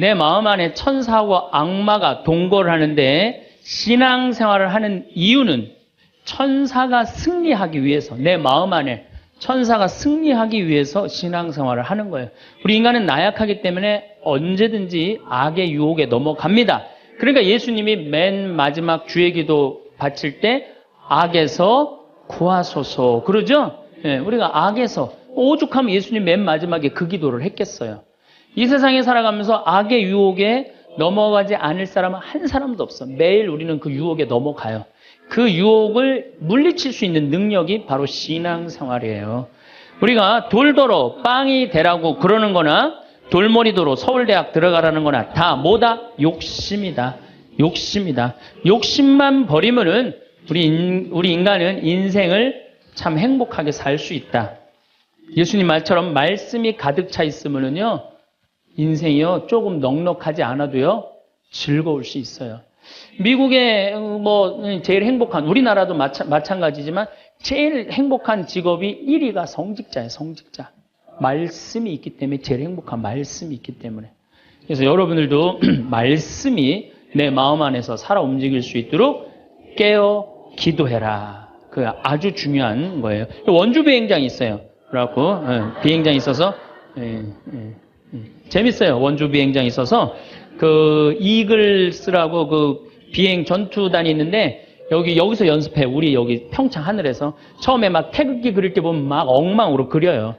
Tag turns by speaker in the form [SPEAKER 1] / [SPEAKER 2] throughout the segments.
[SPEAKER 1] 내 마음 안에 천사하고 악마가 동거를 하는데 신앙생활을 하는 이유는 천사가 승리하기 위해서, 내 마음 안에 천사가 승리하기 위해서 신앙생활을 하는 거예요. 우리 인간은 나약하기 때문에 언제든지 악의 유혹에 넘어갑니다. 그러니까 예수님이 맨 마지막 주의 기도 바칠 때 악에서 구하소서 그러죠? 예, 우리가 악에서, 오죽하면 예수님 맨 마지막에 그 기도를 했겠어요. 이 세상에 살아가면서 악의 유혹에 넘어가지 않을 사람은 한 사람도 없어. 매일 우리는 그 유혹에 넘어가요. 그 유혹을 물리칠 수 있는 능력이 바로 신앙생활이에요. 우리가 돌도로 빵이 되라고 그러는 거나 돌머리도로 서울대학 들어가라는 거나 다 뭐다? 욕심이다. 욕심이다. 욕심만 버리면은 우리 인간은 인생을 참 행복하게 살 수 있다. 예수님 말처럼 말씀이 가득 차 있으면은요, 인생이요, 조금 넉넉하지 않아도요, 즐거울 수 있어요. 미국의 제일 행복한, 우리나라도 마찬가지지만 제일 행복한 직업이 1위가 성직자예요, 성직자. 말씀이 있기 때문에 제일 행복한 말씀이 있기 때문에. 그래서 여러분들도 말씀이 내 마음 안에서 살아 움직일 수 있도록 깨어 기도해라. 그 아주 중요한 거예요. 원주 비행장이 있어요. 그래갖고 비행장이 있어서 재밌어요. 원주 비행장이 있어서 그 이글스라고 그 비행 전투단이 있는데 여기서 연습해. 우리 여기 평창 하늘에서 처음에 막 태극기 그릴 때 보면 막 엉망으로 그려요.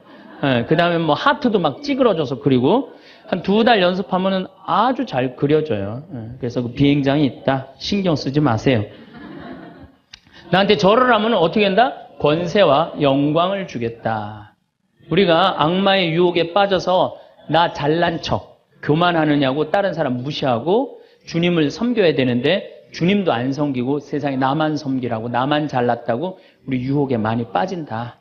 [SPEAKER 1] 그 다음에 뭐 하트도 막 찌그러져서 그리고 한 2달 연습하면은 아주 잘 그려져요. 그래서 그 비행장이 있다. 신경 쓰지 마세요. 나한테 절을 하면 어떻게 한다? 권세와 영광을 주겠다. 우리가 악마의 유혹에 빠져서 나 잘난 척, 교만하느냐고 다른 사람 무시하고 주님을 섬겨야 되는데 주님도 안 섬기고 세상에 나만 섬기라고, 나만 잘났다고 우리 유혹에 많이 빠진다.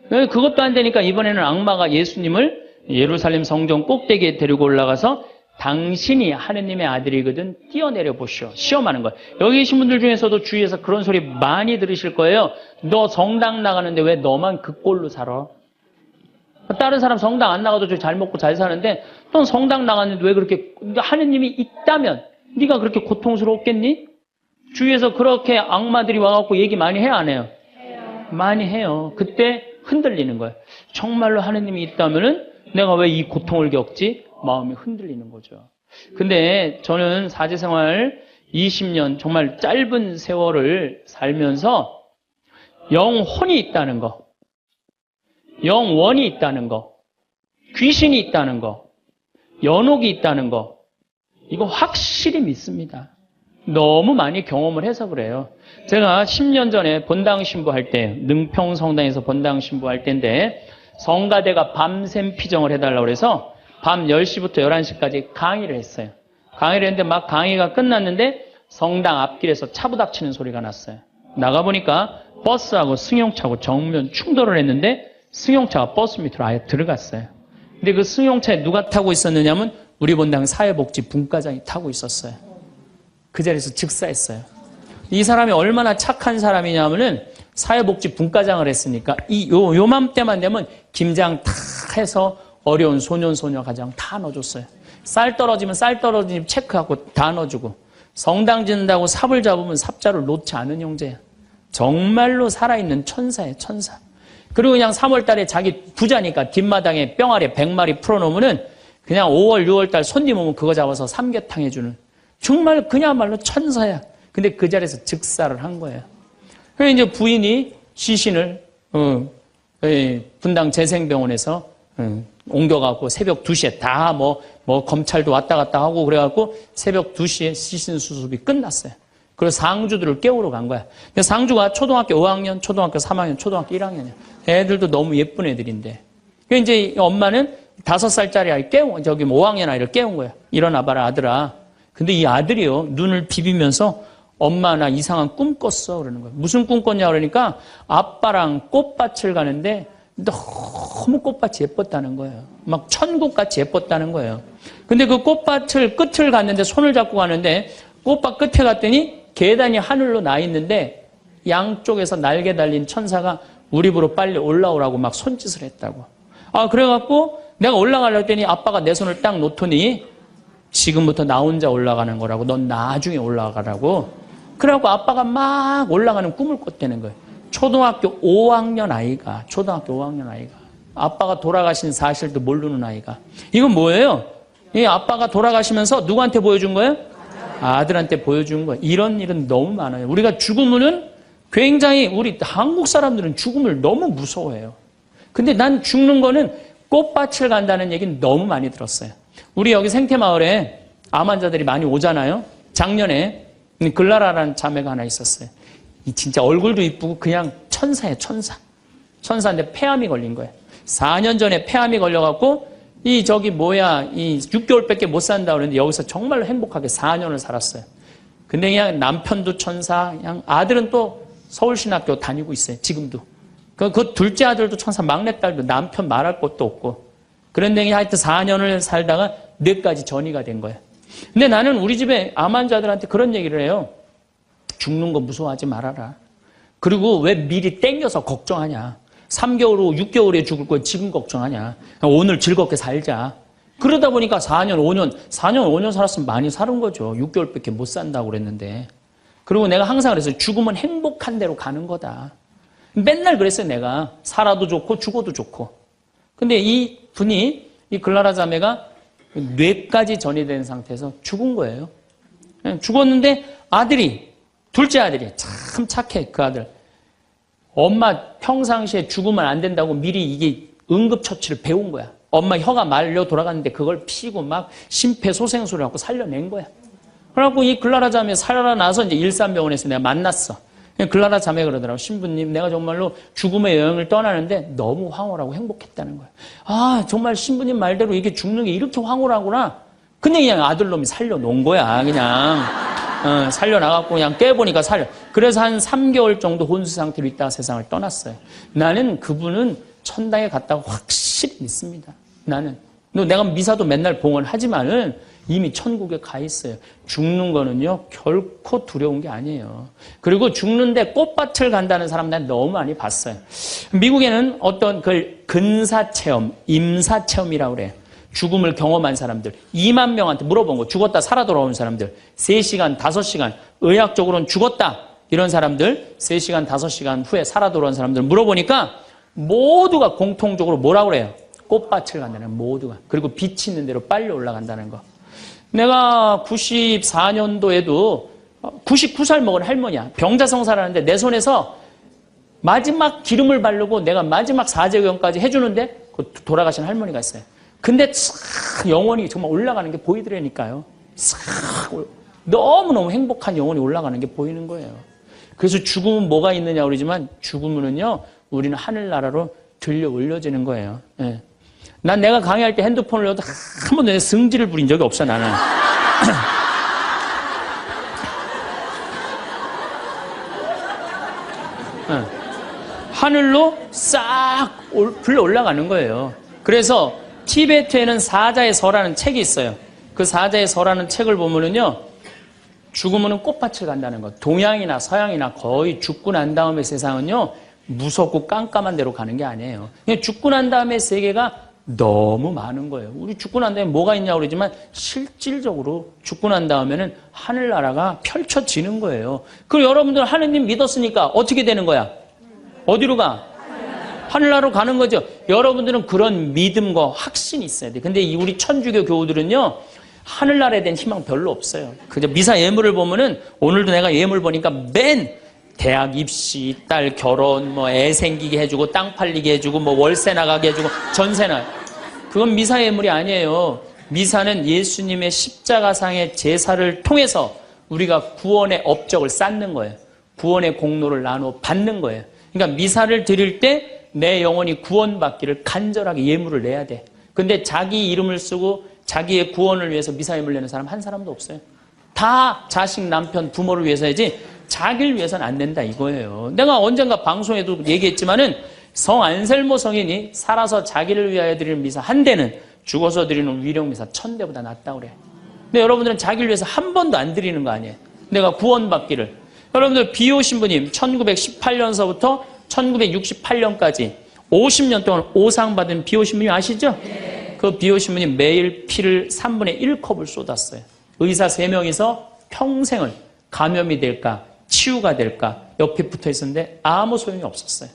[SPEAKER 1] 그것도 안 되니까 이번에는 악마가 예수님을 예루살렘 성전 꼭대기에 데리고 올라가서 당신이 하느님의 아들이거든 뛰어내려 보시오. 시험하는 거예요. 여기 계신 분들 중에서도 주위에서 그런 소리 많이 들으실 거예요. 너 성당 나가는데 왜 너만 그 꼴로 살아? 다른 사람 성당 안 나가도 잘 먹고 잘 사는데 넌 성당 나갔는데 왜 그렇게, 하느님이 있다면 네가 그렇게 고통스럽겠니? 주위에서 그렇게 악마들이 와갖고 얘기 많이 해요, 안 해요? 많이 해요. 그때 흔들리는 거예요. 정말로 하느님이 있다면은 내가 왜 이 고통을 겪지? 마음이 흔들리는 거죠. 근데 저는 사제생활 20년 정말 짧은 세월을 살면서 영혼이 있다는 거, 영원이 있다는 거, 귀신이 있다는 거, 연옥이 있다는 거, 이거 확실히 믿습니다. 너무 많이 경험을 해서 그래요. 제가 10년 전에 본당 신부할 때, 능평 성당에서 본당 신부할 때인데 성가대가 밤샘 피정을 해달라고 해서 밤 10시부터 11시까지 강의를 했어요. 강의를 했는데 막 강의가 끝났는데 성당 앞길에서 차 부닥치는 소리가 났어요. 나가보니까 버스하고 승용차하고 정면 충돌을 했는데 승용차가 버스 밑으로 아예 들어갔어요. 근데 그 승용차에 누가 타고 있었느냐면 우리 본당 사회복지 분과장이 타고 있었어요. 그 자리에서 즉사했어요. 이 사람이 얼마나 착한 사람이냐면은 사회복지 분과장을 했으니까 요맘때만 되면 김장 다 해서 어려운 소년 소녀 가정 다 넣어줬어요. 쌀 떨어지면 쌀 떨어지면 체크하고 다 넣어주고, 성당 짓는다고 삽을 잡으면 삽자를 놓지 않은 형제야. 정말로 살아있는 천사예요, 천사. 그리고 그냥 3월달에 자기 부자니까 뒷마당에 뿅아리 100마리 풀어놓으면은 그냥 5월 6월달 손님 오면 그거 잡아서 삼계탕 해주는, 정말 그야말로 천사야. 근데 그 자리에서 즉사를 한 거예요. 그래서 이제 부인이 시신을 분당 재생병원에서 옮겨갖고 새벽 2시에 다 검찰도 왔다 갔다 하고 그래갖고 새벽 2시에 시신 수습이 끝났어요. 그래서 상주들을 깨우러 간 거야. 근데 상주가 초등학교 5학년, 초등학교 3학년, 초등학교 1학년이야. 애들도 너무 예쁜 애들인데. 그래서 이제 엄마는 5살짜리 아이 5학년 아이를 깨운 거야. 일어나봐라, 아들아. 근데 이 아들이요, 눈을 비비면서 엄마 나 이상한 꿈 꿨어 그러는 거예요. 무슨 꿈 꿨냐 그러니까 아빠랑 꽃밭을 가는데 너무 꽃밭이 예뻤다는 거예요. 막 천국같이 예뻤다는 거예요. 근데 그 꽃밭을 끝을 갔는데 손을 잡고 가는데 꽃밭 끝에 갔더니 계단이 하늘로 나 있는데 양쪽에서 날개 달린 천사가 우리 집으로 빨리 올라오라고 막 손짓을 했다고. 그래갖고 내가 올라가려고 했더니 아빠가 내 손을 딱 놓더니 지금부터 나 혼자 올라가는 거라고. 넌 나중에 올라가라고. 그래갖고 아빠가 막 올라가는 꿈을 꿨다는 거예요. 초등학교 5학년 아이가, 아빠가 돌아가신 사실도 모르는 아이가. 이건 뭐예요? 이 아빠가 돌아가시면서 누구한테 보여준 거예요? 아들한테 보여준 거예요. 이런 일은 너무 많아요. 우리가 죽으면은 굉장히, 우리 한국 사람들은 죽음을 너무 무서워해요. 근데 난 죽는 거는 꽃밭을 간다는 얘기는 너무 많이 들었어요. 우리 여기 생태마을에 암 환자들이 많이 오잖아요. 작년에 글라라라는 자매가 하나 있었어요. 이 진짜 얼굴도 이쁘고 그냥 천사예요, 천사. 천사인데 폐암이 걸린 거예요. 4년 전에 폐암이 걸려갖고 이 6개월밖에 못 산다고 그랬는데 여기서 정말로 행복하게 4년을 살았어요. 근데 그냥 남편도 천사, 그냥 아들은 또 서울신학교 다니고 있어요, 지금도. 그 둘째 아들도 천사, 막내딸도 남편 말할 것도 없고. 그런데 하여튼 4년을 살다가 뇌까지 전이가 된 거예요. 근데 나는 우리 집에 암 환자들한테 그런 얘기를 해요. 죽는 거 무서워하지 말아라. 그리고 왜 미리 땡겨서 걱정하냐. 3개월 후, 6개월에 죽을 거 지금 걱정하냐. 오늘 즐겁게 살자. 그러다 보니까 4년, 5년 살았으면 많이 사는 거죠. 6개월밖에 못 산다고 그랬는데. 그리고 내가 항상 그랬어요. 죽으면 행복한 대로 가는 거다. 맨날 그랬어요, 내가. 살아도 좋고 죽어도 좋고. 근데 이 분이, 이 글라라 자매가 뇌까지 전이 된 상태에서 죽은 거예요. 죽었는데 둘째 아들이 참 착해, 그 아들. 엄마 평상시에 죽으면 안 된다고 미리 이게 응급처치를 배운 거야. 엄마 혀가 말려 돌아갔는데 그걸 피고 막 심폐소생술을 하고 살려낸 거야. 그래갖고 이 글라라 자매 살아나서 이제 일산병원에서 내가 만났어. 글라라 자매 그러더라고. 신부님, 내가 정말로 죽음의 여행을 떠나는데 너무 황홀하고 행복했다는 거야. 아, 정말 신부님 말대로 이게 죽는 게 이렇게 황홀하구나. 근데 그냥 아들놈이 살려놓은 거야, 그냥. 살려나갔고 그냥 깨보니까 그래서 한 3개월 정도 혼수 상태로 있다가 세상을 떠났어요. 나는 그분은 천당에 갔다고 확실히 믿습니다. 나는. 내가 미사도 맨날 봉헌하지만은 이미 천국에 가 있어요. 죽는 거는요, 결코 두려운 게 아니에요. 그리고 죽는데 꽃밭을 간다는 사람 난 너무 많이 봤어요. 미국에는 어떤 그 근사체험, 임사체험이라고 그래요. 죽음을 경험한 사람들 2만 명한테 물어본 거. 죽었다 살아 돌아온 사람들 3시간, 5시간 의학적으로는 죽었다 이런 사람들 3시간, 5시간 후에 살아 돌아온 사람들 물어보니까 모두가 공통적으로 뭐라고 그래요? 꽃밭을 간다는 모두가. 그리고 빛이 있는 대로 빨리 올라간다는 거. 내가 94년도에도 99살 먹은 할머니야. 병자성사라는데 내 손에서 마지막 기름을 바르고 내가 마지막 사제경까지 해주는데 돌아가신 할머니가 있어요. 근데 싹 영혼이 정말 올라가는 게 보이더라니까요. 싹 너무너무 행복한 영혼이 올라가는 게 보이는 거예요. 그래서 죽음은 뭐가 있느냐 그러지만 죽으면은요 우리는 하늘나라로 들려 올려지는 거예요. 예. 난 내가 강의할 때 핸드폰을 넣어도 한 번도 승질을 부린 적이 없어 나는. 예. 하늘로 싹 불러 올라가는 거예요. 그래서 티베트에는 사자의 서라는 책이 있어요. 그 사자의 서라는 책을 보면은요, 죽으면은 꽃밭을 간다는 거. 동양이나 서양이나 거의 죽고 난 다음에 세상은요, 무섭고 깜깜한 데로 가는 게 아니에요. 그냥 죽고 난 다음에 세계가 너무 많은 거예요. 우리 죽고 난 다음에 뭐가 있냐고 그러지만 실질적으로 죽고 난 다음에는 하늘나라가 펼쳐지는 거예요. 그리고 여러분들 하느님 믿었으니까 어떻게 되는 거야? 어디로 가? 하늘나라로 가는 거죠. 여러분들은 그런 믿음과 확신이 있어야 돼. 근데 우리 천주교 교우들은요, 하늘나라에 대한 희망 별로 없어요. 그저 미사 예물을 보면은, 오늘도 내가 예물 보니까 맨 대학 입시, 딸 결혼, 애 생기게 해주고, 땅 팔리게 해주고, 월세 나가게 해주고, 전세 나. 그건 미사 예물이 아니에요. 미사는 예수님의 십자가상의 제사를 통해서 우리가 구원의 업적을 쌓는 거예요. 구원의 공로를 나누어 받는 거예요. 그러니까 미사를 드릴 때 내 영혼이 구원받기를 간절하게 예물을 내야 돼. 근데 자기 이름을 쓰고 자기의 구원을 위해서 미사 예물 내는 사람 한 사람도 없어요. 다 자식, 남편, 부모를 위해서야지 자기를 위해서는 안 된다 이거예요. 내가 언젠가 방송에도 얘기했지만은 성 안셀모 성인이 살아서 자기를 위하여 드리는 미사 한 대는 죽어서 드리는 위령 미사 1000대보다 낫다고 그래. 근데 여러분들은 자기를 위해서 한 번도 안 드리는 거 아니에요. 내가 구원받기를. 여러분들 비오 신부님 1918년서부터 1968년까지 50년 동안 오상받은 비오 신부님 아시죠? 네. 그 비오신 분이 매일 피를 3분의 1컵을 쏟았어요. 의사 3명이서 평생을 감염이 될까 치유가 될까 옆에 붙어 있었는데 아무 소용이 없었어요.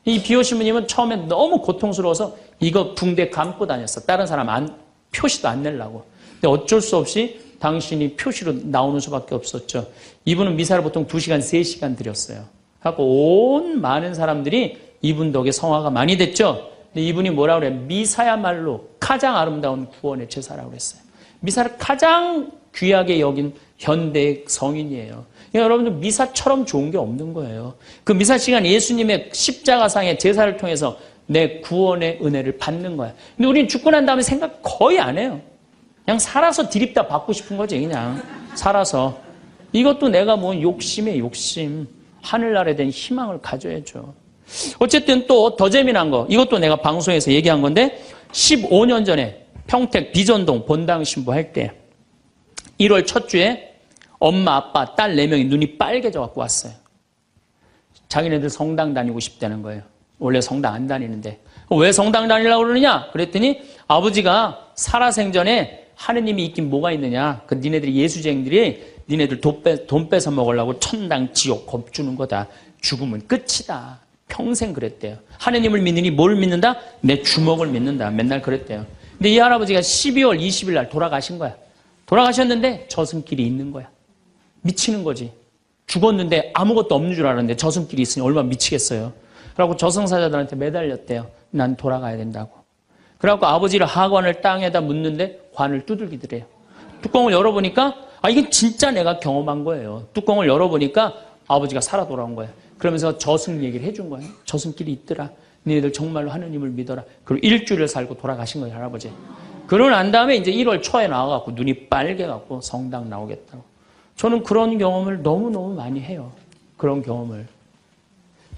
[SPEAKER 1] 이 비오신 분님은 처음에 너무 고통스러워서 이거 붕대 감고 다녔어. 다른 사람 표시도 안 내려고. 근데 어쩔 수 없이 당신이 표시로 나오는 수밖에 없었죠. 이분은 미사를 보통 2시간, 3시간 드렸어요. 그래서 온 많은 사람들이 이분 덕에 성화가 많이 됐죠. 근데 이분이 뭐라고 그래요? 미사야말로 가장 아름다운 구원의 제사라고 그랬어요. 미사를 가장 귀하게 여긴 현대 성인이에요. 그러니까 여러분들 미사처럼 좋은 게 없는 거예요. 그 미사 시간 예수님의 십자가상의 제사를 통해서 내 구원의 은혜를 받는 거야. 근데 우리는 죽고 난 다음에 생각 거의 안 해요. 그냥 살아서 디립다 받고 싶은 거지, 그냥. 살아서. 이것도 내가 뭐 욕심에 욕심. 하늘나라에 대한 희망을 가져야죠. 어쨌든 또 더 재미난 거. 이것도 내가 방송에서 얘기한 건데 15년 전에 평택 비전동 본당 신부할 때 1월 첫 주에 엄마, 아빠, 딸 4명이 눈이 빨개져 갖고 왔어요. 자기네들 성당 다니고 싶다는 거예요. 원래 성당 안 다니는데. 왜 성당 다니려고 그러느냐? 그랬더니 아버지가 살아생전에 하느님이 있긴 뭐가 있느냐. 그 니네들이 예수쟁이들이 니네들 돈 뺏어 먹으려고 천당 지옥 겁주는 거다. 죽으면 끝이다. 평생 그랬대요. 하느님을 믿느니 뭘 믿는다? 내 주먹을 믿는다. 맨날 그랬대요. 근데 이 할아버지가 12월 20일 날 돌아가신 거야. 돌아가셨는데 저승길이 있는 거야. 미치는 거지. 죽었는데 아무것도 없는 줄 알았는데 저승길이 있으니 얼마나 미치겠어요. 그래갖고 저승사자들한테 매달렸대요. 난 돌아가야 된다고. 그래갖고 아버지를 하관을 땅에다 묻는데 관을 두들기더래요. 뚜껑을 열어보니까 이건 진짜 내가 경험한 거예요. 뚜껑을 열어보니까 아버지가 살아 돌아온 거예요. 그러면서 저승 얘기를 해준 거예요. 저승길이 있더라. 너희들 정말로 하느님을 믿어라. 그리고 일주일을 살고 돌아가신 거예요, 할아버지. 그러고 난 다음에 이제 1월 초에 나와갖고 눈이 빨개갖고 성당 나오겠다고. 저는 그런 경험을 너무너무 많이 해요. 그런 경험을.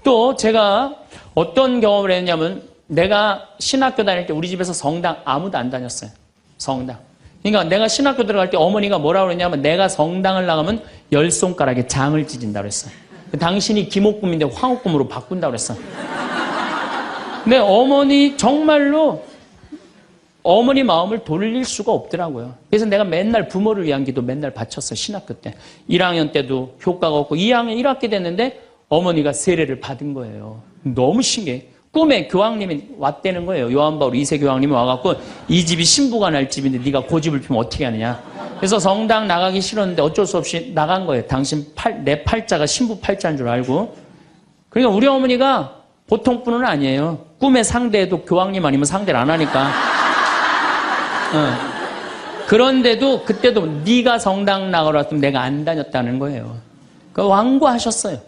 [SPEAKER 1] 또 제가 어떤 경험을 했냐면 내가 신학교 다닐 때 우리 집에서 성당 아무도 안 다녔어요. 성당. 그러니까 내가 신학교 들어갈 때 어머니가 뭐라고 그랬냐면 내가 성당을 나가면 10손가락에 장을 찢은다고 그랬어요. 당신이 김옥금인데 황옥금으로 바꾼다고 그랬어. 근데 어머니 정말로 어머니 마음을 돌릴 수가 없더라고요. 그래서 내가 맨날 부모를 위한 기도 맨날 바쳤어요. 신학교 때. 1학년 때도 효과가 없고 2학년 1학기 됐는데 어머니가 세례를 받은 거예요. 너무 신기해. 꿈에 교황님이 왔다는 거예요. 요한바울 2세 교황님이 와갖고 이 집이 신부가 날 집인데 네가 고집을 피면 어떻게 하느냐. 그래서 성당 나가기 싫었는데 어쩔 수 없이 나간 거예요. 당신 내 팔자가 신부 팔자인 줄 알고. 그러니까 우리 어머니가 보통 분은 아니에요. 꿈에 상대해도 교황님 아니면 상대를 안 하니까. 그런데도 그때도 네가 성당 나가라 했으면 내가 안 다녔다는 거예요. 그러니까 완고하셨어요.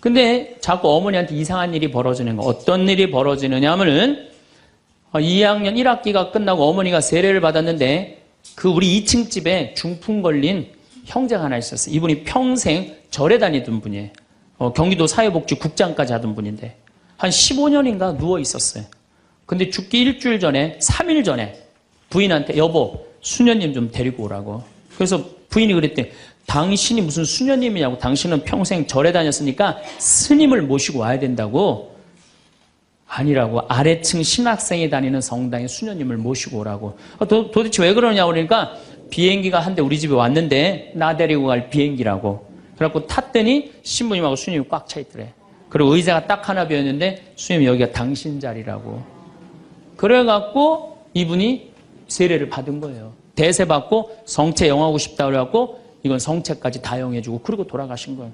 [SPEAKER 1] 근데 자꾸 어머니한테 이상한 일이 벌어지는 거. 어떤 일이 벌어지느냐 하면은 2학년 1학기가 끝나고 어머니가 세례를 받았는데 그 우리 2층 집에 중풍 걸린 형제가 하나 있었어요. 이분이 평생 절에 다니던 분이에요. 경기도 사회복지국장까지 하던 분인데 한 15년인가 누워 있었어요. 근데 죽기 일주일 전에 3일 전에 부인한테 여보 수녀님 좀 데리고 오라고. 그래서 부인이 그랬대. 당신이 무슨 수녀님이냐고. 당신은 평생 절에 다녔으니까 스님을 모시고 와야 된다고. 아니라고. 아래층 신학생이 다니는 성당에 수녀님을 모시고 오라고. 도대체 왜 그러냐고 그러니까 비행기가 한 대 우리 집에 왔는데 나 데리고 갈 비행기라고. 그래갖고 탔더니 신부님하고 수녀님이 꽉 차 있더래. 그리고 의자가 딱 하나 비었는데 수녀님 여기가 당신 자리라고. 그래갖고 이분이 세례를 받은 거예요. 대세 받고 성체 영하고 싶다 그래갖고 이건 성체까지 다 영해주고 그러고 돌아가신 거예요.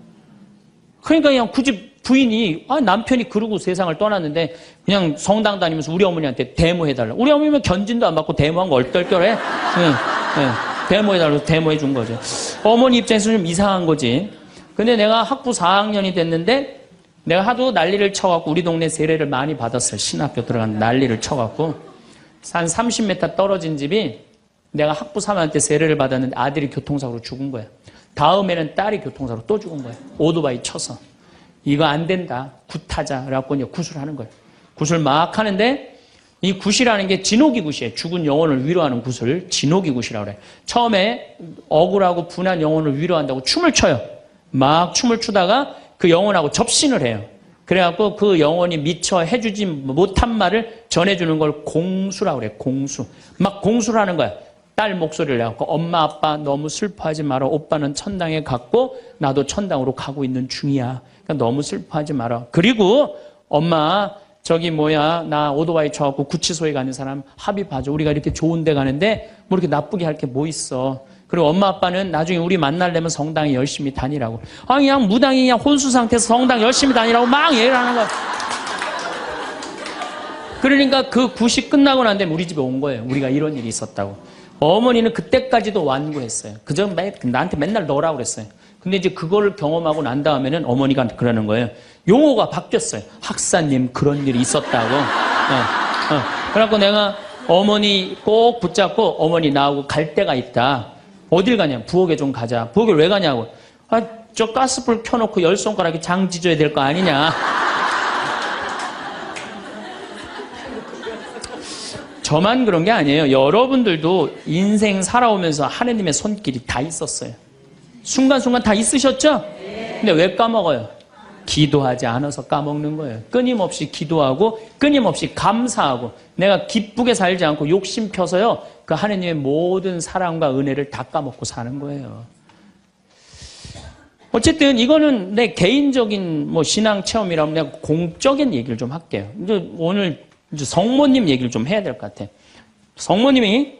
[SPEAKER 1] 그러니까 그냥 굳이 부인이 남편이 그러고 세상을 떠났는데 그냥 성당 다니면서 우리 어머니한테 데모해달라. 우리 어머니는 견진도 안 받고 데모한 거 얼떨결해. 데모해달라고 데모해준 거죠. 어머니 입장에서 좀 이상한 거지. 근데 내가 학부 4학년이 됐는데 내가 하도 난리를 쳐갖고 우리 동네 세례를 많이 받았어요. 신학교 들어간 난리를 쳐갖고 한 30m 떨어진 집이 내가 학부 3학년 때 세례를 받았는데 아들이 교통사고로 죽은 거야. 다음에는 딸이 교통사고로 또 죽은 거야. 오토바이 쳐서. 이거 안 된다. 굿하자. 그래갖고 이제 굿을 하는 거야. 굿을 막 하는데 이 굿이라는 게 진호기 굿이에요. 죽은 영혼을 위로하는 굿을 진호기 굿이라고 그래. 처음에 억울하고 분한 영혼을 위로한다고 춤을 춰요. 막 춤을 추다가 그 영혼하고 접신을 해요. 그래갖고 그 영혼이 미처 해주지 못한 말을 전해주는 걸 공수라고 그래. 공수. 막 공수를 하는 거야. 딸 목소리를 내갖고 엄마 아빠 너무 슬퍼하지 마라. 오빠는 천당에 갔고 나도 천당으로 가고 있는 중이야. 그러니까 너무 슬퍼하지 마라. 그리고 엄마 나 오토바이 쳐갖고 구치소에 가는 사람 합의 봐줘. 우리가 이렇게 좋은 데 가는데 뭐 이렇게 나쁘게 할 게 뭐 있어. 그리고 엄마 아빠는 나중에 우리 만나려면 성당에 열심히 다니라고. 그냥 무당이 그냥 혼수 상태에서 성당 열심히 다니라고 막 얘기를 하는 거야. 그러니까 그 굿이 끝나고 난 다음에 우리 집에 온 거예요. 우리가 이런 일이 있었다고. 어머니는 그때까지도 완고했어요. 그저 나한테 맨날 너라고 그랬어요. 근데 이제 그걸 경험하고 난 다음에는 어머니가 그러는 거예요. 용어가 바뀌었어요. 학사님 그런 일이 있었다고. 그래갖고 내가 어머니 꼭 붙잡고 어머니 나하고 갈 데가 있다. 어딜 가냐? 부엌에 좀 가자. 부엌에 왜 가냐고. 저 가스불 켜놓고 10손가락에 장 지져야 될 거 아니냐. 저만 그런 게 아니에요. 여러분들도 인생 살아오면서 하느님의 손길이 다 있었어요. 순간순간 다 있으셨죠? 근데 왜 까먹어요? 기도하지 않아서 까먹는 거예요. 끊임없이 기도하고 끊임없이 감사하고 내가 기쁘게 살지 않고 욕심 펴서요. 그 하느님의 모든 사랑과 은혜를 다 까먹고 사는 거예요. 어쨌든 이거는 내 개인적인 신앙 체험이라면 내가 공적인 얘기를 좀 할게요. 이제 오늘 성모님 얘기를 좀 해야 될 것 같아. 성모님이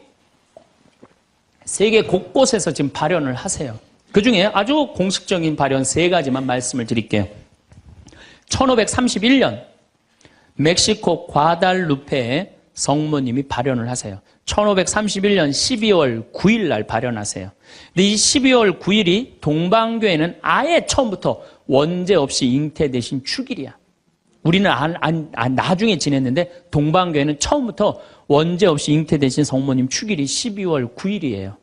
[SPEAKER 1] 세계 곳곳에서 지금 발현을 하세요. 그 중에 아주 공식적인 발현 3가지만 말씀을 드릴게요. 1531년 멕시코 과달루페에 성모님이 발현을 하세요. 1531년 12월 9일 날 발현하세요. 근데 이 12월 9일이 동방교회는 아예 처음부터 원죄 없이 잉태되신 축일이야. 우리는 나중에 지냈는데 동방교회는 처음부터 원죄 없이 잉태되신 성모님 축일이 12월 9일이에요.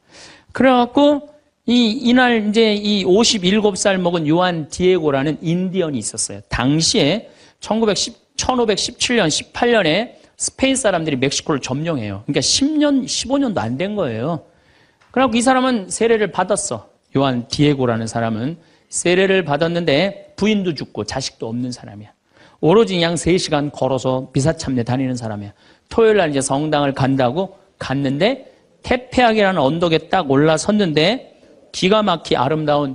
[SPEAKER 1] 그래갖고 이날 이제 이 57살 먹은 요한 디에고라는 인디언이 있었어요. 당시에 1517년, 18년에 스페인 사람들이 멕시코를 점령해요. 그러니까 10년, 15년도 안 된 거예요. 그래갖고 이 사람은 세례를 받았어. 요한 디에고라는 사람은 세례를 받았는데 부인도 죽고 자식도 없는 사람이야. 오로지 그냥 3시간 걸어서 비사참내 다니는 사람이야. 토요일 날 이제 성당을 간다고 갔는데 테페악이라는 언덕에 딱 올라섰는데 기가 막히 아름다운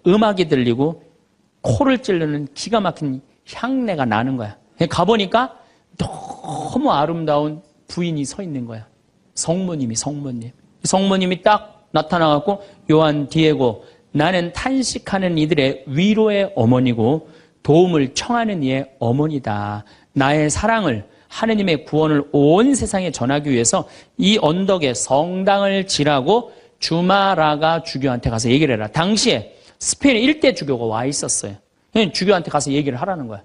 [SPEAKER 1] 음악이 들리고 코를 찌르는 기가 막힌 향내가 나는 거야. 가보니까 너무 아름다운 부인이 서 있는 거야. 성모님이 딱 나타나갖고 요한 디에고 나는 탄식하는 이들의 위로의 어머니고 도움을 청하는 이의 어머니다. 나의 사랑을 하느님의 구원을 온 세상에 전하기 위해서 이 언덕에 성당을 지라고 주마라가 주교한테 가서 얘기를 해라. 당시에 스페인 일대 주교가 와 있었어요. 주교한테 가서 얘기를 하라는 거야.